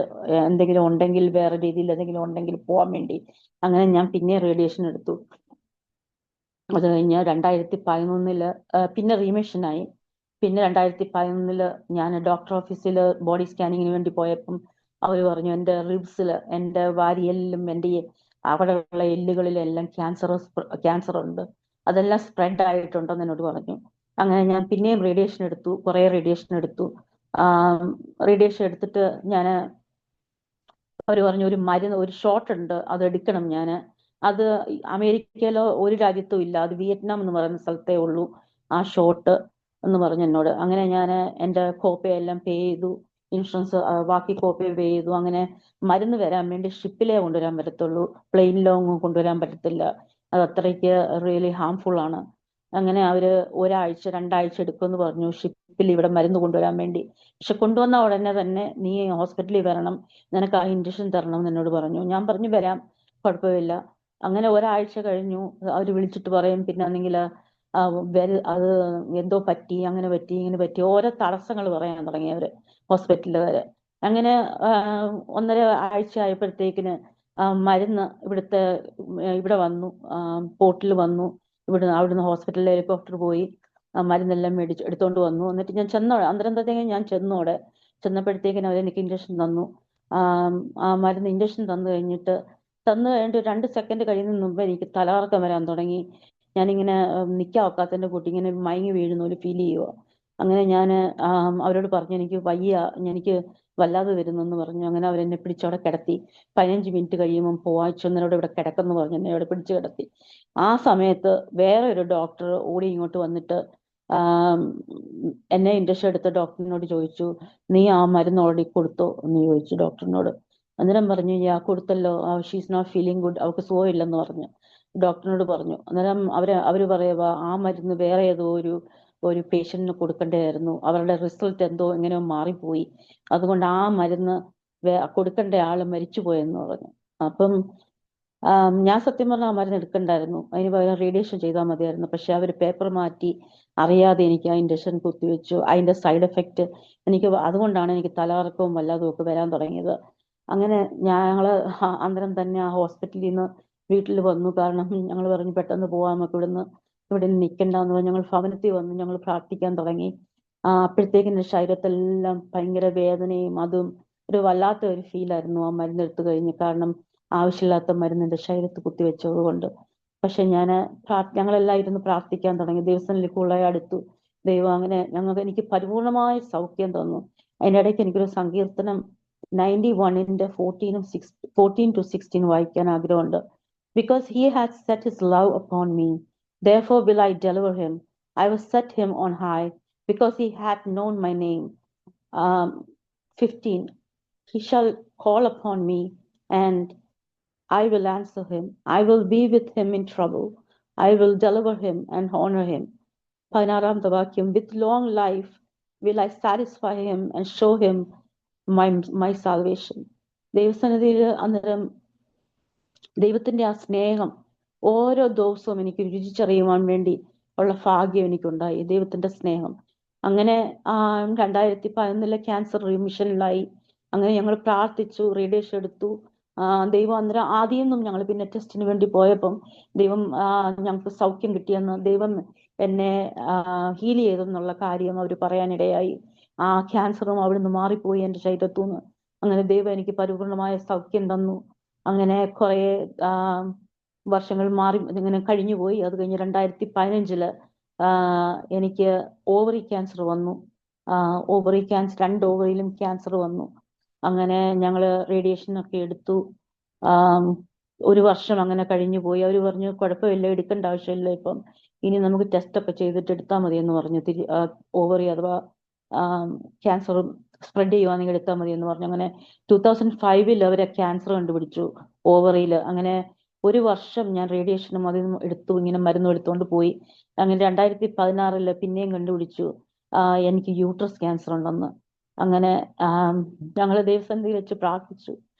Speaker 1: എന്തെങ്കിലും ഉണ്ടെങ്കിൽ, വേറെ രീതിയിൽ എന്തെങ്കിലും ഉണ്ടെങ്കിൽ പോകാൻ വേണ്ടി. അങ്ങനെ ഞാൻ പിന്നെ റേഡിയേഷൻ എടുത്തു. അത് കഴിഞ്ഞ് 2011 പിന്നെ റീമിഷനായി. പിന്നെ 2011 ഞാൻ ഡോക്ടർ ഓഫീസിൽ ബോഡി സ്കാനിങ്ങിന് വേണ്ടി പോയപ്പം അവർ പറഞ്ഞു, എൻ്റെ റിബ്സിൽ, എൻ്റെ വാരിയെല്ലും, എൻ്റെ അവിടെയുള്ള എല്ലുകളിലെല്ലാം ക്യാൻസർ ഉണ്ട്, അതെല്ലാം സ്പ്രെഡ് ആയിട്ടുണ്ടെന്ന് എന്നോട് പറഞ്ഞു. അങ്ങനെ ഞാൻ പിന്നെയും റേഡിയേഷൻ എടുത്തു, കുറെ റേഡിയേഷൻ എടുത്തു. റേഡിയേഷൻ എടുത്തിട്ട് ഞാൻ അവർ പറഞ്ഞു, ഒരു മരുന്ന്, ഒരു ഷോട്ട് ഉണ്ട്, അത് എടുക്കണം. അത് അമേരിക്കയിലോ ഒരു രാജ്യത്തും ഇല്ല, അത് വിയറ്റ്നാം എന്ന് പറയുന്ന സ്ഥലത്തേ ഉള്ളൂ ആ ഷോട്ട് എന്ന് പറഞ്ഞു എന്നോട്. അങ്ങനെ ഞാൻ എൻ്റെ കോപ്പയെല്ലാം പേ ചെയ്തു, ഇൻഷുറൻസ് ബാക്കി കോപ്പി പേ ചെയ്തു. അങ്ങനെ മരുന്ന് വരാൻ വേണ്ടി ഷിപ്പിലേ കൊണ്ടുവരാൻ പറ്റത്തുള്ളൂ, പ്ലെയിനിലോ ഒന്നും കൊണ്ടുവരാൻ പറ്റത്തില്ല, അത് അത്രയ്ക്ക് റിയലി ഹാംഫുൾ ആണ്. അങ്ങനെ അവര് 1-2 ആഴ്ച എടുക്കുമെന്ന് പറഞ്ഞു ഷിപ്പിൽ ഇവിടെ മരുന്ന് കൊണ്ടുവരാൻ വേണ്ടി. പക്ഷെ കൊണ്ടുവന്ന ഉടനെ തന്നെ നീ ഹോസ്പിറ്റലിൽ വരണം, നിനക്ക് ആ ഇഞ്ചക്ഷൻ തരണം എന്ന് എന്നോട് പറഞ്ഞു. ഞാൻ പറഞ്ഞു വരാം, കുഴപ്പമില്ല. അങ്ങനെ 1 ആഴ്ച കഴിഞ്ഞു. അവർ വിളിച്ചിട്ട് പറയും പിന്നെ ആണെങ്കിൽ അത് എന്തോ പറ്റി, അങ്ങനെ പറ്റി, ഇങ്ങനെ പറ്റി, ഓരോ തടസ്സങ്ങൾ പറയാൻ തുടങ്ങി അവര് ഹോസ്പിറ്റലുകാര്. അങ്ങനെ 1.5 ആഴ്ച ആയപ്പോഴത്തേക്കിന് മരുന്ന് ഇവിടെ വന്നു, പോർട്ടിൽ വന്നു. അവിടുന്ന് ഹോസ്പിറ്റലിൽ ഹെലികോപ്റ്റർ പോയി മരുന്നെല്ലാം എടുത്തോണ്ട് വന്നു. എന്നിട്ട് ഞാൻ അന്നേരം ഞാൻ ചെന്നു. അവിടെ ചെന്നപ്പോഴത്തേക്കിന് അവരെനിക്ക് ഇഞ്ചക്ഷൻ തന്നു. ആ മരുന്ന് ഇഞ്ചക്ഷൻ തന്നു കഴിഞ്ഞിട്ട് 2 സെക്കൻഡ് കഴിയുന്നതിന് മുമ്പ് എനിക്ക് തലകറക്കം വരാൻ തുടങ്ങി. ഞാനിങ്ങനെ നിൽക്കാൻ ഒക്കാത്തതിന്റെ കൂട്ടി ഇങ്ങനെ മയങ്ങി വീഴുന്ന പോലെ ഫീൽ ചെയ്യുക. അങ്ങനെ ഞാൻ അവരോട് പറഞ്ഞു, എനിക്ക് വയ്യ, എനിക്ക് വല്ലാതെ വരുന്നെന്ന് പറഞ്ഞു. അങ്ങനെ അവരെന്നെ പിടിച്ചവിടെ കിടത്തി. 15 മിനിറ്റ് കഴിയുമ്പോൾ പോവാച്ചൊന്നരോട് ഇവിടെ കിടക്കെന്ന് പറഞ്ഞു എന്നെ അവിടെ പിടിച്ചു കിടത്തി. ആ സമയത്ത് വേറെ ഒരു ഡോക്ടർ ഓടി ഇങ്ങോട്ട് വന്നിട്ട് എന്നെ ഇൻജക്ഷൻ എടുത്ത ഡോക്ടറിനോട് ചോദിച്ചു, നീ ആ മരുന്ന് ഓൾറെഡി കൊടുത്തോ എന്ന് ചോദിച്ചു ഡോക്ടറിനോട്. അന്നേരം പറഞ്ഞു, കൊടുത്തല്ലോ, ഷീസ് നോട്ട് ഫീലിംഗ് ഗുഡ്, അവൾക്ക് സുഖമില്ലെന്ന് പറഞ്ഞു ഡോക്ടറിനോട് പറഞ്ഞു. അന്നേരം അവര് പറയുക, ആ മരുന്ന് വേറെ ഏതോ ഒരു പേഷ്യന്റിന് കൊടുക്കേണ്ടതായിരുന്നു, അവരുടെ റിസൾട്ട് എന്തോ എങ്ങനെയോ മാറിപ്പോയി, അതുകൊണ്ട് ആ മരുന്ന് കൊടുക്കേണ്ട ആള് മരിച്ചുപോയെന്ന് പറഞ്ഞു. അപ്പം ഞാൻ സത്യം പറഞ്ഞാൽ ആ മരുന്ന് എടുക്കണ്ടായിരുന്നു. അതിന് പകരം റേഡിയേഷൻ ചെയ്താൽ മതിയായിരുന്നു. പക്ഷെ അവർ പേപ്പർ മാറ്റി അറിയാതെ എനിക്ക് ആ ഇൻജക്ഷൻ കുത്തിവെച്ചു. അതിന്റെ സൈഡ് എഫക്റ്റ് എനിക്ക് അതുകൊണ്ടാണ് എനിക്ക് തലകറക്കവും വല്ലാതും ഒക്കെ വരാൻ തുടങ്ങിയത്. അങ്ങനെ ഞങ്ങള് അന്നേരം തന്നെ ആ ഹോസ്പിറ്റലിൽ നിന്ന് വീട്ടിൽ വന്നു. കാരണം ഞങ്ങൾ പറഞ്ഞു പെട്ടെന്ന് പോവാം, നമുക്ക് ഇവിടെ നിന്ന് നിൽക്കണ്ടെന്ന് പറഞ്ഞു. ഞങ്ങൾ ഭവനത്തിൽ വന്നു, ഞങ്ങൾ പ്രാർത്ഥിക്കാൻ തുടങ്ങി. അപ്പോഴത്തേക്കും എൻ്റെ ശരീരത്തെല്ലാം ഭയങ്കര വേദനയും അതും ഒരു വല്ലാത്ത ഒരു ഫീലായിരുന്നു ആ മരുന്ന് എടുത്തു കഴിഞ്ഞ്. കാരണം ആവശ്യമില്ലാത്ത മരുന്ന് എൻ്റെ ശരീരത്ത് കുത്തിവെച്ചത് കൊണ്ട്. പക്ഷെ ഞങ്ങളെല്ലാം ഇരുന്ന് പ്രാർത്ഥിക്കാൻ തുടങ്ങി. ദിവസങ്ങളിൽ കൂടുതലായി അടുത്തു. ദൈവം അങ്ങനെ എനിക്ക് പരിപൂർണമായ സൗഖ്യം തന്നു. അതിൻ്റെ ഇടയ്ക്ക് എനിക്കൊരു സങ്കീർത്തനം 91ന്റെ 14-16 വായിക്കാൻ ആഗ്രഹമുണ്ട്. Because he has set his love upon me, therefore will I deliver him. I will set him on high, because he hath known my name. 15. He shall call upon me, and I will answer him. I will be with him in trouble. I will deliver him and honor him. 16ാമത്തെ വാക്യം, with long life will I satisfy him and show him my salvation. ദൈവസന്നിധിയിൽ അന്നേരം ദൈവത്തിന്റെ ആ സ്നേഹം ഓരോ ദിവസവും എനിക്ക് രുചിച്ചറിയുവാൻ വേണ്ടി ഉള്ള ഭാഗ്യം എനിക്കുണ്ടായി. ദൈവത്തിന്റെ സ്നേഹം അങ്ങനെ 2011 ക്യാൻസർ റിമിഷനിലായി. അങ്ങനെ ഞങ്ങൾ പ്രാർത്ഥിച്ചു, റേഡിയേഷൻ എടുത്തു. ദൈവം അന്നേരം ആദ്യമൊന്നും ഞങ്ങൾ പിന്നെ ടെസ്റ്റിന് വേണ്ടി പോയപ്പം ദൈവം ഞങ്ങൾക്ക് സൗഖ്യം കിട്ടിയെന്ന്, ദൈവം എന്നെ ഹീൽ ചെയ്തെന്നുള്ള കാര്യം അവർ പറയാനിടയായി. ആ ക്യാൻസറും അവിടുന്ന് മാറിപ്പോയി എൻ്റെ ശരീരത്തുനിന്ന്. അങ്ങനെ ദൈവം എനിക്ക് പരിപൂർണമായ സൗഖ്യം തന്നു. അങ്ങനെ കുറെ വർഷങ്ങൾ ഇങ്ങനെ കഴിഞ്ഞുപോയി. അത് കഴിഞ്ഞ് 2015 എനിക്ക് ഓവറി ക്യാൻസർ വന്നു. ഓവറി ക്യാൻസർ, 2 ഓവറിയിലും ക്യാൻസർ വന്നു. അങ്ങനെ ഞങ്ങള് റേഡിയേഷൻ ഒക്കെ എടുത്തു. ഒരു വർഷം അങ്ങനെ കഴിഞ്ഞു പോയി. അവർ പറഞ്ഞു കുഴപ്പമില്ല, എടുക്കേണ്ട ആവശ്യമില്ല, ഇപ്പം ഇനി നമുക്ക് ടെസ്റ്റ് ഒക്കെ ചെയ്തിട്ട് എടുത്താൽ മതി എന്ന് പറഞ്ഞു. ഓവറി അഥവാ ക്യാൻസർ സ്പ്രെഡ് ചെയ്യുവാണെങ്കിൽ എടുത്താൽ മതി എന്ന് പറഞ്ഞു. അങ്ങനെ 2005 അവരെ ക്യാൻസർ കണ്ടുപിടിച്ചു ഓവറിയിൽ. അങ്ങനെ ഒരു വർഷം ഞാൻ റേഡിയേഷനും അതിനും എടുത്തു, ഇങ്ങനെ മരുന്നും എടുത്തുകൊണ്ട് പോയി. അങ്ങനെ 2016 പിന്നെയും കണ്ടുപിടിച്ചു എനിക്ക് യൂട്രസ് ക്യാൻസർ ഉണ്ടെന്ന്. അങ്ങനെ ഞങ്ങൾ ദൈവസന്നിധിയിൽ വെച്ച് പ്രാർത്ഥിച്ചു.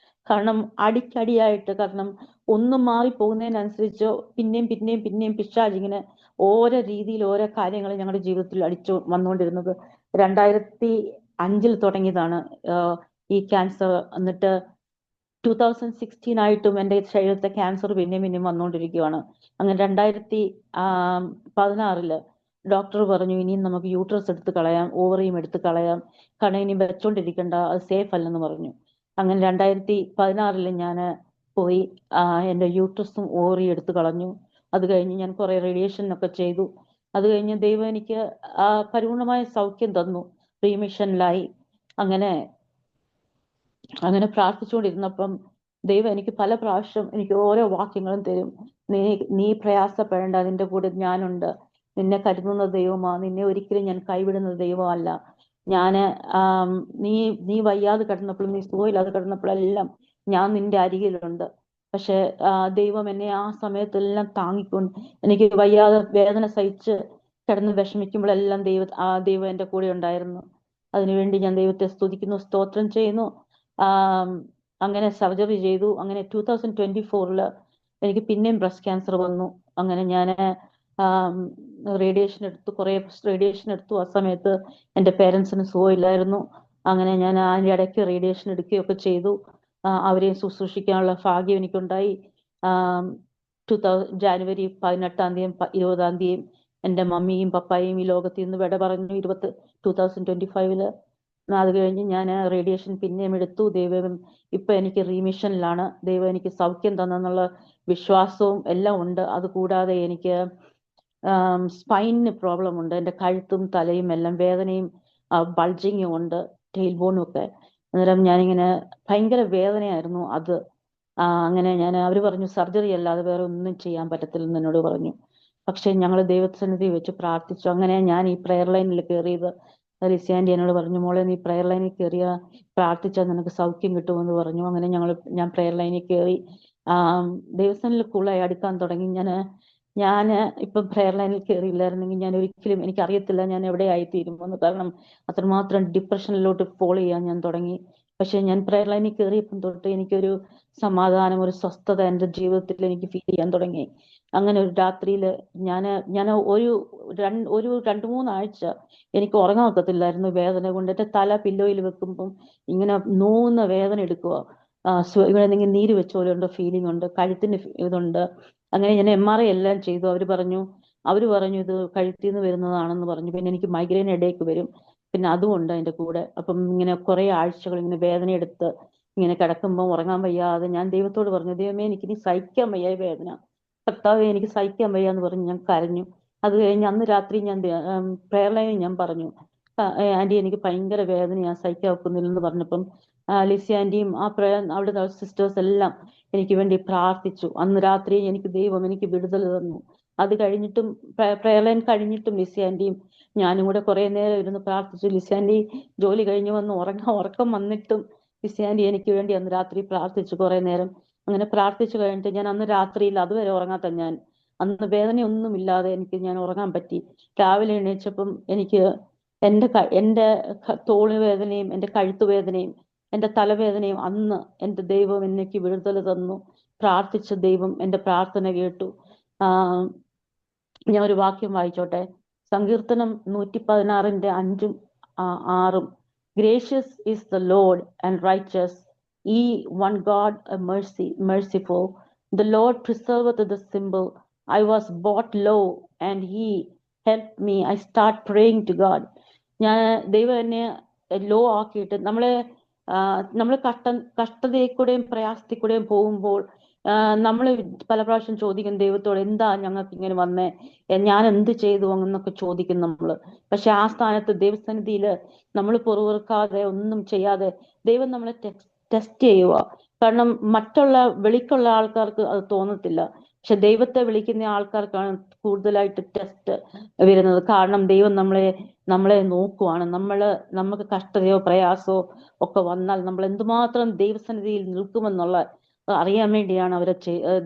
Speaker 1: കാരണം അടിക്കടിയായിട്ട്, കാരണം ഒന്നും മാറി പോകുന്നതിനനുസരിച്ച് പിന്നെയും പിന്നെയും പിന്നെയും പിശാച് ഇങ്ങനെ ഓരോ രീതിയിൽ ഓരോ കാര്യങ്ങൾ ഞങ്ങളുടെ ജീവിതത്തിൽ അടിച്ചു വന്നുകൊണ്ടിരുന്നത്. 2005 തുടങ്ങിയതാണ് ഈ ക്യാൻസർ. എന്നിട്ട് 2016 ആയിട്ടും എൻ്റെ ശരീരത്തെ ക്യാൻസർ പിന്നെയും പിന്നെയും വന്നുകൊണ്ടിരിക്കുകയാണ്. അങ്ങനെ 2016 ഡോക്ടർ പറഞ്ഞു ഇനിയും നമുക്ക് യൂട്രസ് എടുത്ത് കളയാം, ഓവറിയും എടുത്ത് കളയാം, കാരണം ഇനി വെച്ചോണ്ടിരിക്കണ്ട, അത് സേഫ് അല്ലെന്ന് പറഞ്ഞു. അങ്ങനെ 2016 ഞാൻ പോയി എൻ്റെ യൂട്രസും ഓവറിയും എടുത്ത് കളഞ്ഞു. അത് കഴിഞ്ഞ് ഞാൻ കുറെ റേഡിയേഷൻ ഒക്കെ ചെയ്തു. അത് കഴിഞ്ഞ് ദൈവം എനിക്ക് പരിപൂർണമായ സൗഖ്യം തന്നു, റീമിഷനിലായി. അങ്ങനെ പ്രാർത്ഥിച്ചുകൊണ്ടിരുന്നപ്പം ദൈവം എനിക്ക് പല പ്രാവശ്യം എനിക്ക് ഓരോ വാക്യങ്ങളും തരും. നീ പ്രയാസപ്പെടേണ്ട, അതിന്റെ കൂടെ ഞാനുണ്ട്, നിന്നെ കരുതുന്ന ദൈവമാ, നിന്നെ ഒരിക്കലും ഞാൻ കൈവിടുന്ന ദൈവമല്ല. ഞാന് നീ വയ്യാതെ കിടന്നപ്പോഴും നീ സുഖമില്ലാതെ കിടന്നപ്പോഴെല്ലാം ഞാൻ നിന്റെ അരികിലുണ്ട്. പക്ഷെ ദൈവം എന്നെ ആ സമയത്തെല്ലാം താങ്ങിക്കൊണ്ട്, എനിക്ക് വയ്യാതെ വേദന സഹിച്ച് കിടന്ന് വിഷമിക്കുമ്പോഴെല്ലാം ദൈവം എൻ്റെ കൂടെ ഉണ്ടായിരുന്നു. അതിനുവേണ്ടി ഞാൻ ദൈവത്തെ സ്തുതിക്കുന്നു, സ്തോത്രം ചെയ്യുന്നു. അങ്ങനെ സർജറി ചെയ്തു. അങ്ങനെ 2024 എനിക്ക് പിന്നെയും ബ്രസ്റ്റ് ക്യാൻസർ വന്നു. അങ്ങനെ ഞാൻ റേഡിയേഷൻ എടുത്തു, കുറെ റേഡിയേഷൻ എടുത്തു. ആ സമയത്ത് എൻ്റെ പേരൻസിന് സുഖമില്ലായിരുന്നു. അങ്ങനെ ഞാൻ അതിൻ്റെ ഇടയ്ക്ക് റേഡിയേഷൻ എടുക്കുകയൊക്കെ ചെയ്തു. അവരെ ശുശ്രൂഷിക്കാനുള്ള ഭാഗ്യം എനിക്കുണ്ടായി. ജാനുവരി 18 20 എൻ്റെ മമ്മിയും പപ്പായും ഈ ലോകത്തിൽ നിന്ന് വിട പറഞ്ഞു 2025. അത് കഴിഞ്ഞ് ഞാൻ റേഡിയേഷൻ പിന്നെയും എടുത്തു. ദൈവം ഇപ്പൊ എനിക്ക് റീമിഷനിലാണ്. ദൈവം എനിക്ക് സൗഖ്യം തന്നെന്നുള്ള വിശ്വാസവും എല്ലാം ഉണ്ട്. അതുകൂടാതെ എനിക്ക് സ്പൈനിന് പ്രോബ്ലം ഉണ്ട്. എൻ്റെ കഴുത്തും തലയും എല്ലാം വേദനയും ബൾജിങ്ങും ഉണ്ട്, ടെയിൽ ബോണും ഒക്കെ. അന്നേരം ഞാനിങ്ങനെ ഭയങ്കര വേദനയായിരുന്നു അത്. അങ്ങനെ അവർ പറഞ്ഞു സർജറി അല്ലാതെ വേറെ ഒന്നും ചെയ്യാൻ പറ്റത്തില്ലെന്ന് എന്നോട് പറഞ്ഞു. പക്ഷെ ഞങ്ങൾ ദൈവസന്നിധി വെച്ച് പ്രാർത്ഥിച്ചു. അങ്ങനെ ഞാൻ ഈ പ്രെയർ ലൈനിൽ കയറിയത്. ലിസിയാൻറ്റി എന്നോട് പറഞ്ഞു, മോളെ നീ പ്രെയർ ലൈനിൽ കയറിയ പ്രാർത്ഥിച്ചാൽ നിനക്ക് സൗഖ്യം കിട്ടുമെന്ന് പറഞ്ഞു. അങ്ങനെ ഞാൻ പ്രെയർ ലൈനിൽ കയറി ദൈവസന്നിധിയിൽ കൂടുതലായി അടുക്കാൻ തുടങ്ങി. ഞാൻ ഇപ്പം പ്രെയർ ലൈനിൽ കയറിയില്ലായിരുന്നെങ്കിൽ ഞാൻ ഒരിക്കലും, എനിക്കറിയത്തില്ല ഞാൻ എവിടെ ആയിത്തീരുമെന്ന്. കാരണം അത്രമാത്രം ഡിപ്രഷനിലോട്ട് ഫോളോ ചെയ്യാൻ ഞാൻ തുടങ്ങി. പക്ഷെ ഞാൻ പ്രയർ ലൈനിൽ കയറിയപ്പം തൊട്ട് എനിക്കൊരു സമാധാനം, ഒരു സ്വസ്ഥത എൻ്റെ ജീവിതത്തിൽ എനിക്ക് ഫീൽ ചെയ്യാൻ തുടങ്ങി. അങ്ങനെ ഒരു രാത്രിയിൽ ഞാൻ ഞാൻ ഒരു 2-3 ആഴ്ച എനിക്ക് ഉറങ്ങാൻ ഒക്കത്തില്ലായിരുന്നു വേദന കൊണ്ട്. എൻ്റെ തല പില്ലോയിൽ വെക്കുമ്പം ഇങ്ങനെ നോവുന്ന വേദന എടുക്കുക. ഇവിടെ എന്തെങ്കിലും നീര് വെച്ച പോലെ ഉണ്ട്, ഫീലിംഗ് ഉണ്ട്, കഴുത്തിന് ഇതുണ്ട്. അങ്ങനെ ഞാൻ MRI എല്ലാം ചെയ്തു. അവർ പറഞ്ഞു ഇത് കഴുത്തിൽ നിന്ന് വരുന്നതാണെന്ന് പറഞ്ഞു. പിന്നെ എനിക്ക് മൈഗ്രെയിൻ ഇടയ്ക്ക് വരും, പിന്നെ അതുമുണ്ട് അതിന്റെ കൂടെ. അപ്പം ഇങ്ങനെ കുറെ ആഴ്ചകൾ ഇങ്ങനെ വേദന എടുത്ത് ഇങ്ങനെ കിടക്കുമ്പോൾ ഉറങ്ങാൻ വയ്യാതെ ഞാൻ ദൈവത്തോട് പറഞ്ഞു, ദൈവമേ എനിക്കിനി സഹിക്കാൻ വയ്യ ഈ വേദന, കർത്താവേ എനിക്ക് സഹിക്കാൻ വയ്യ എന്ന് പറഞ്ഞ് ഞാൻ കരഞ്ഞു. അത് കഴിഞ്ഞ് അന്ന് രാത്രി ഞാൻ പ്രയർ ലൈനിൽ ഞാൻ പറഞ്ഞു, ആന്റി എനിക്ക് ഭയങ്കര വേദന, ഞാൻ സഹിക്കാൻ ഒക്കുന്നില്ലെന്ന് പറഞ്ഞപ്പം ലിസി ആന്റിയും അവിടുത്തെ സിസ്റ്റേഴ്സ് എല്ലാം എനിക്ക് വേണ്ടി പ്രാർത്ഥിച്ചു. അന്ന് രാത്രി ദൈവം എനിക്ക് വിടുതൽ തന്നു. അത് കഴിഞ്ഞിട്ടും പ്രയർ ലൈൻ കഴിഞ്ഞിട്ടും ലിസി ആന്റിയും ഞാനും കൂടെ കുറെ നേരം ഇരുന്ന് പ്രാർത്ഥിച്ചു. ലിസി ആന്റി ജോലി കഴിഞ്ഞ് വന്ന് ഉറക്കം വന്നിട്ടും ലിസി ആന്റി എനിക്ക് വേണ്ടി അന്ന് രാത്രി പ്രാർത്ഥിച്ചു കുറെ നേരം. അങ്ങനെ പ്രാർത്ഥിച്ചു കഴിഞ്ഞിട്ട് ഞാൻ അന്ന് രാത്രിയിൽ അതുവരെ ഉറങ്ങാത്ത ഞാൻ അന്ന് വേദനയൊന്നുമില്ലാതെ ഞാൻ ഉറങ്ങാൻ പറ്റി. രാവിലെ എണീച്ചപ്പം എനിക്ക് എന്റെ തോള് വേദനയും എന്റെ കഴുത്തു വേദനയും എന്റെ തലവേദനയും അന്ന് എന്റെ ദൈവം എനിക്ക് വിടുതൽ തന്നു. പ്രാർത്ഥിച്ച ദൈവം എന്റെ പ്രാർത്ഥന കേട്ടു. ആഹ് ഞാൻ ഒരു വാക്യം വായിച്ചോട്ടെ. സങ്കീർത്തനം 116:5-6. Gracious is the Lord and righteous, ഈ one God merciful. The Lord preserveth the simple. I was bought low and he helped me. I start praying to God. ഞാൻ ദൈവം എന്നെ ലോ ആക്കിയിട്ട് നമ്മൾ കഷ്ടതയിൽ കൂടെയും പ്രയാസത്തിൽ കൂടെയും പോകുമ്പോൾ നമ്മൾ പല പ്രാവശ്യം ചോദിക്കും ദൈവത്തോട്, എന്താ ഞങ്ങൾക്ക് ഇങ്ങനെ വന്നേ, ഞാൻ എന്ത് ചെയ്തു എന്നൊക്കെ ചോദിക്കും നമ്മള്. പക്ഷെ ആ സ്ഥാനത്ത് ദൈവസന്നിധിയിൽ നമ്മൾ പൊറുവെറുക്കാതെ ഒന്നും ചെയ്യാതെ ദൈവം നമ്മളെ ടെസ്റ്റ് ചെയ്യുക. കാരണം വെളിക്കുള്ള ആൾക്കാർക്ക് അത് തോന്നത്തില്ല, പക്ഷെ ദൈവത്തെ വിളിക്കുന്ന ആൾക്കാർക്കാണ് കൂടുതലായിട്ട് ടെസ്റ്റ് വരുന്നത്. കാരണം ദൈവം നമ്മളെ നോക്കുവാണ്. നമുക്ക് കഷ്ടതയോ പ്രയാസമോ ഒക്കെ വന്നാൽ നമ്മൾ എന്തുമാത്രം ദൈവസന്നിധിയിൽ നിൽക്കുമെന്നുള്ള അറിയാൻ വേണ്ടിയാണ്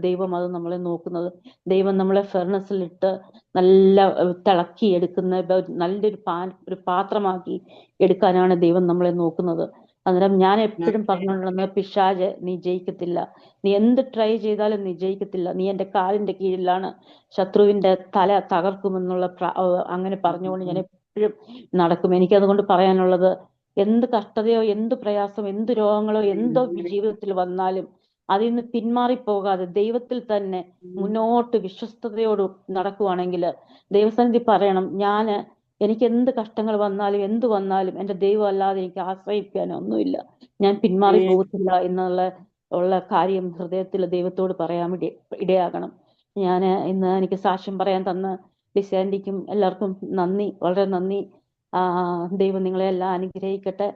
Speaker 1: ദൈവം അത് നമ്മളെ നോക്കുന്നത്. ദൈവം നമ്മളെ ഫെർണസിലിട്ട് നല്ല തിളക്കി എടുക്കുന്ന ഒരു പാത്രമാക്കി എടുക്കാനാണ് ദൈവം നമ്മളെ നോക്കുന്നത്. അന്നേരം ഞാൻ എപ്പോഴും പറഞ്ഞുകൊണ്ടിരുന്നത്, പിശാച് നീ ജയിക്കത്തില്ല, നീ എന്ത് ട്രൈ ചെയ്താലും നീ ജയിക്കത്തില്ല, നീ എന്റെ കാലിന്റെ കീഴിലാണ്, ശത്രുവിന്റെ തല തകർക്കുമെന്നുള്ള അങ്ങനെ പറഞ്ഞുകൊണ്ട് ഞാൻ എപ്പോഴും നടക്കും. എനിക്കതുകൊണ്ട് പറയാനുള്ളത്, എന്ത് കഷ്ടതയോ എന്ത് പ്രയാസമോ എന്ത് രോഗങ്ങളോ എന്തോ ജീവിതത്തിൽ വന്നാലും അതിൽ നിന്ന് പിന്മാറിപ്പോകാതെ ദൈവത്തിൽ തന്നെ മുന്നോട്ട് വിശ്വസ്തയോട് നടക്കുവാണെങ്കിൽ ദൈവസന്നിധി പറയണം, എനിക്ക് എന്ത് കഷ്ടങ്ങൾ വന്നാലും എന്ത് വന്നാലും എൻ്റെ ദൈവം അല്ലാതെ എനിക്ക് ആശ്രയിക്കാൻ ഒന്നുമില്ല, ഞാൻ പിന്മാറി പോകത്തില്ല ഉള്ള കാര്യം ഹൃദയത്തിൽ ദൈവത്തോട് പറയാൻ വേണ്ടി ഇടയാകണം. ഇന്ന് എനിക്ക് സാക്ഷ്യം പറയാൻ തന്ന ലിസാൻഡിക്കും എല്ലാവർക്കും നന്ദി, വളരെ നന്ദി. ദൈവം നിങ്ങളെ എല്ലാം അനുഗ്രഹിക്കട്ടെ.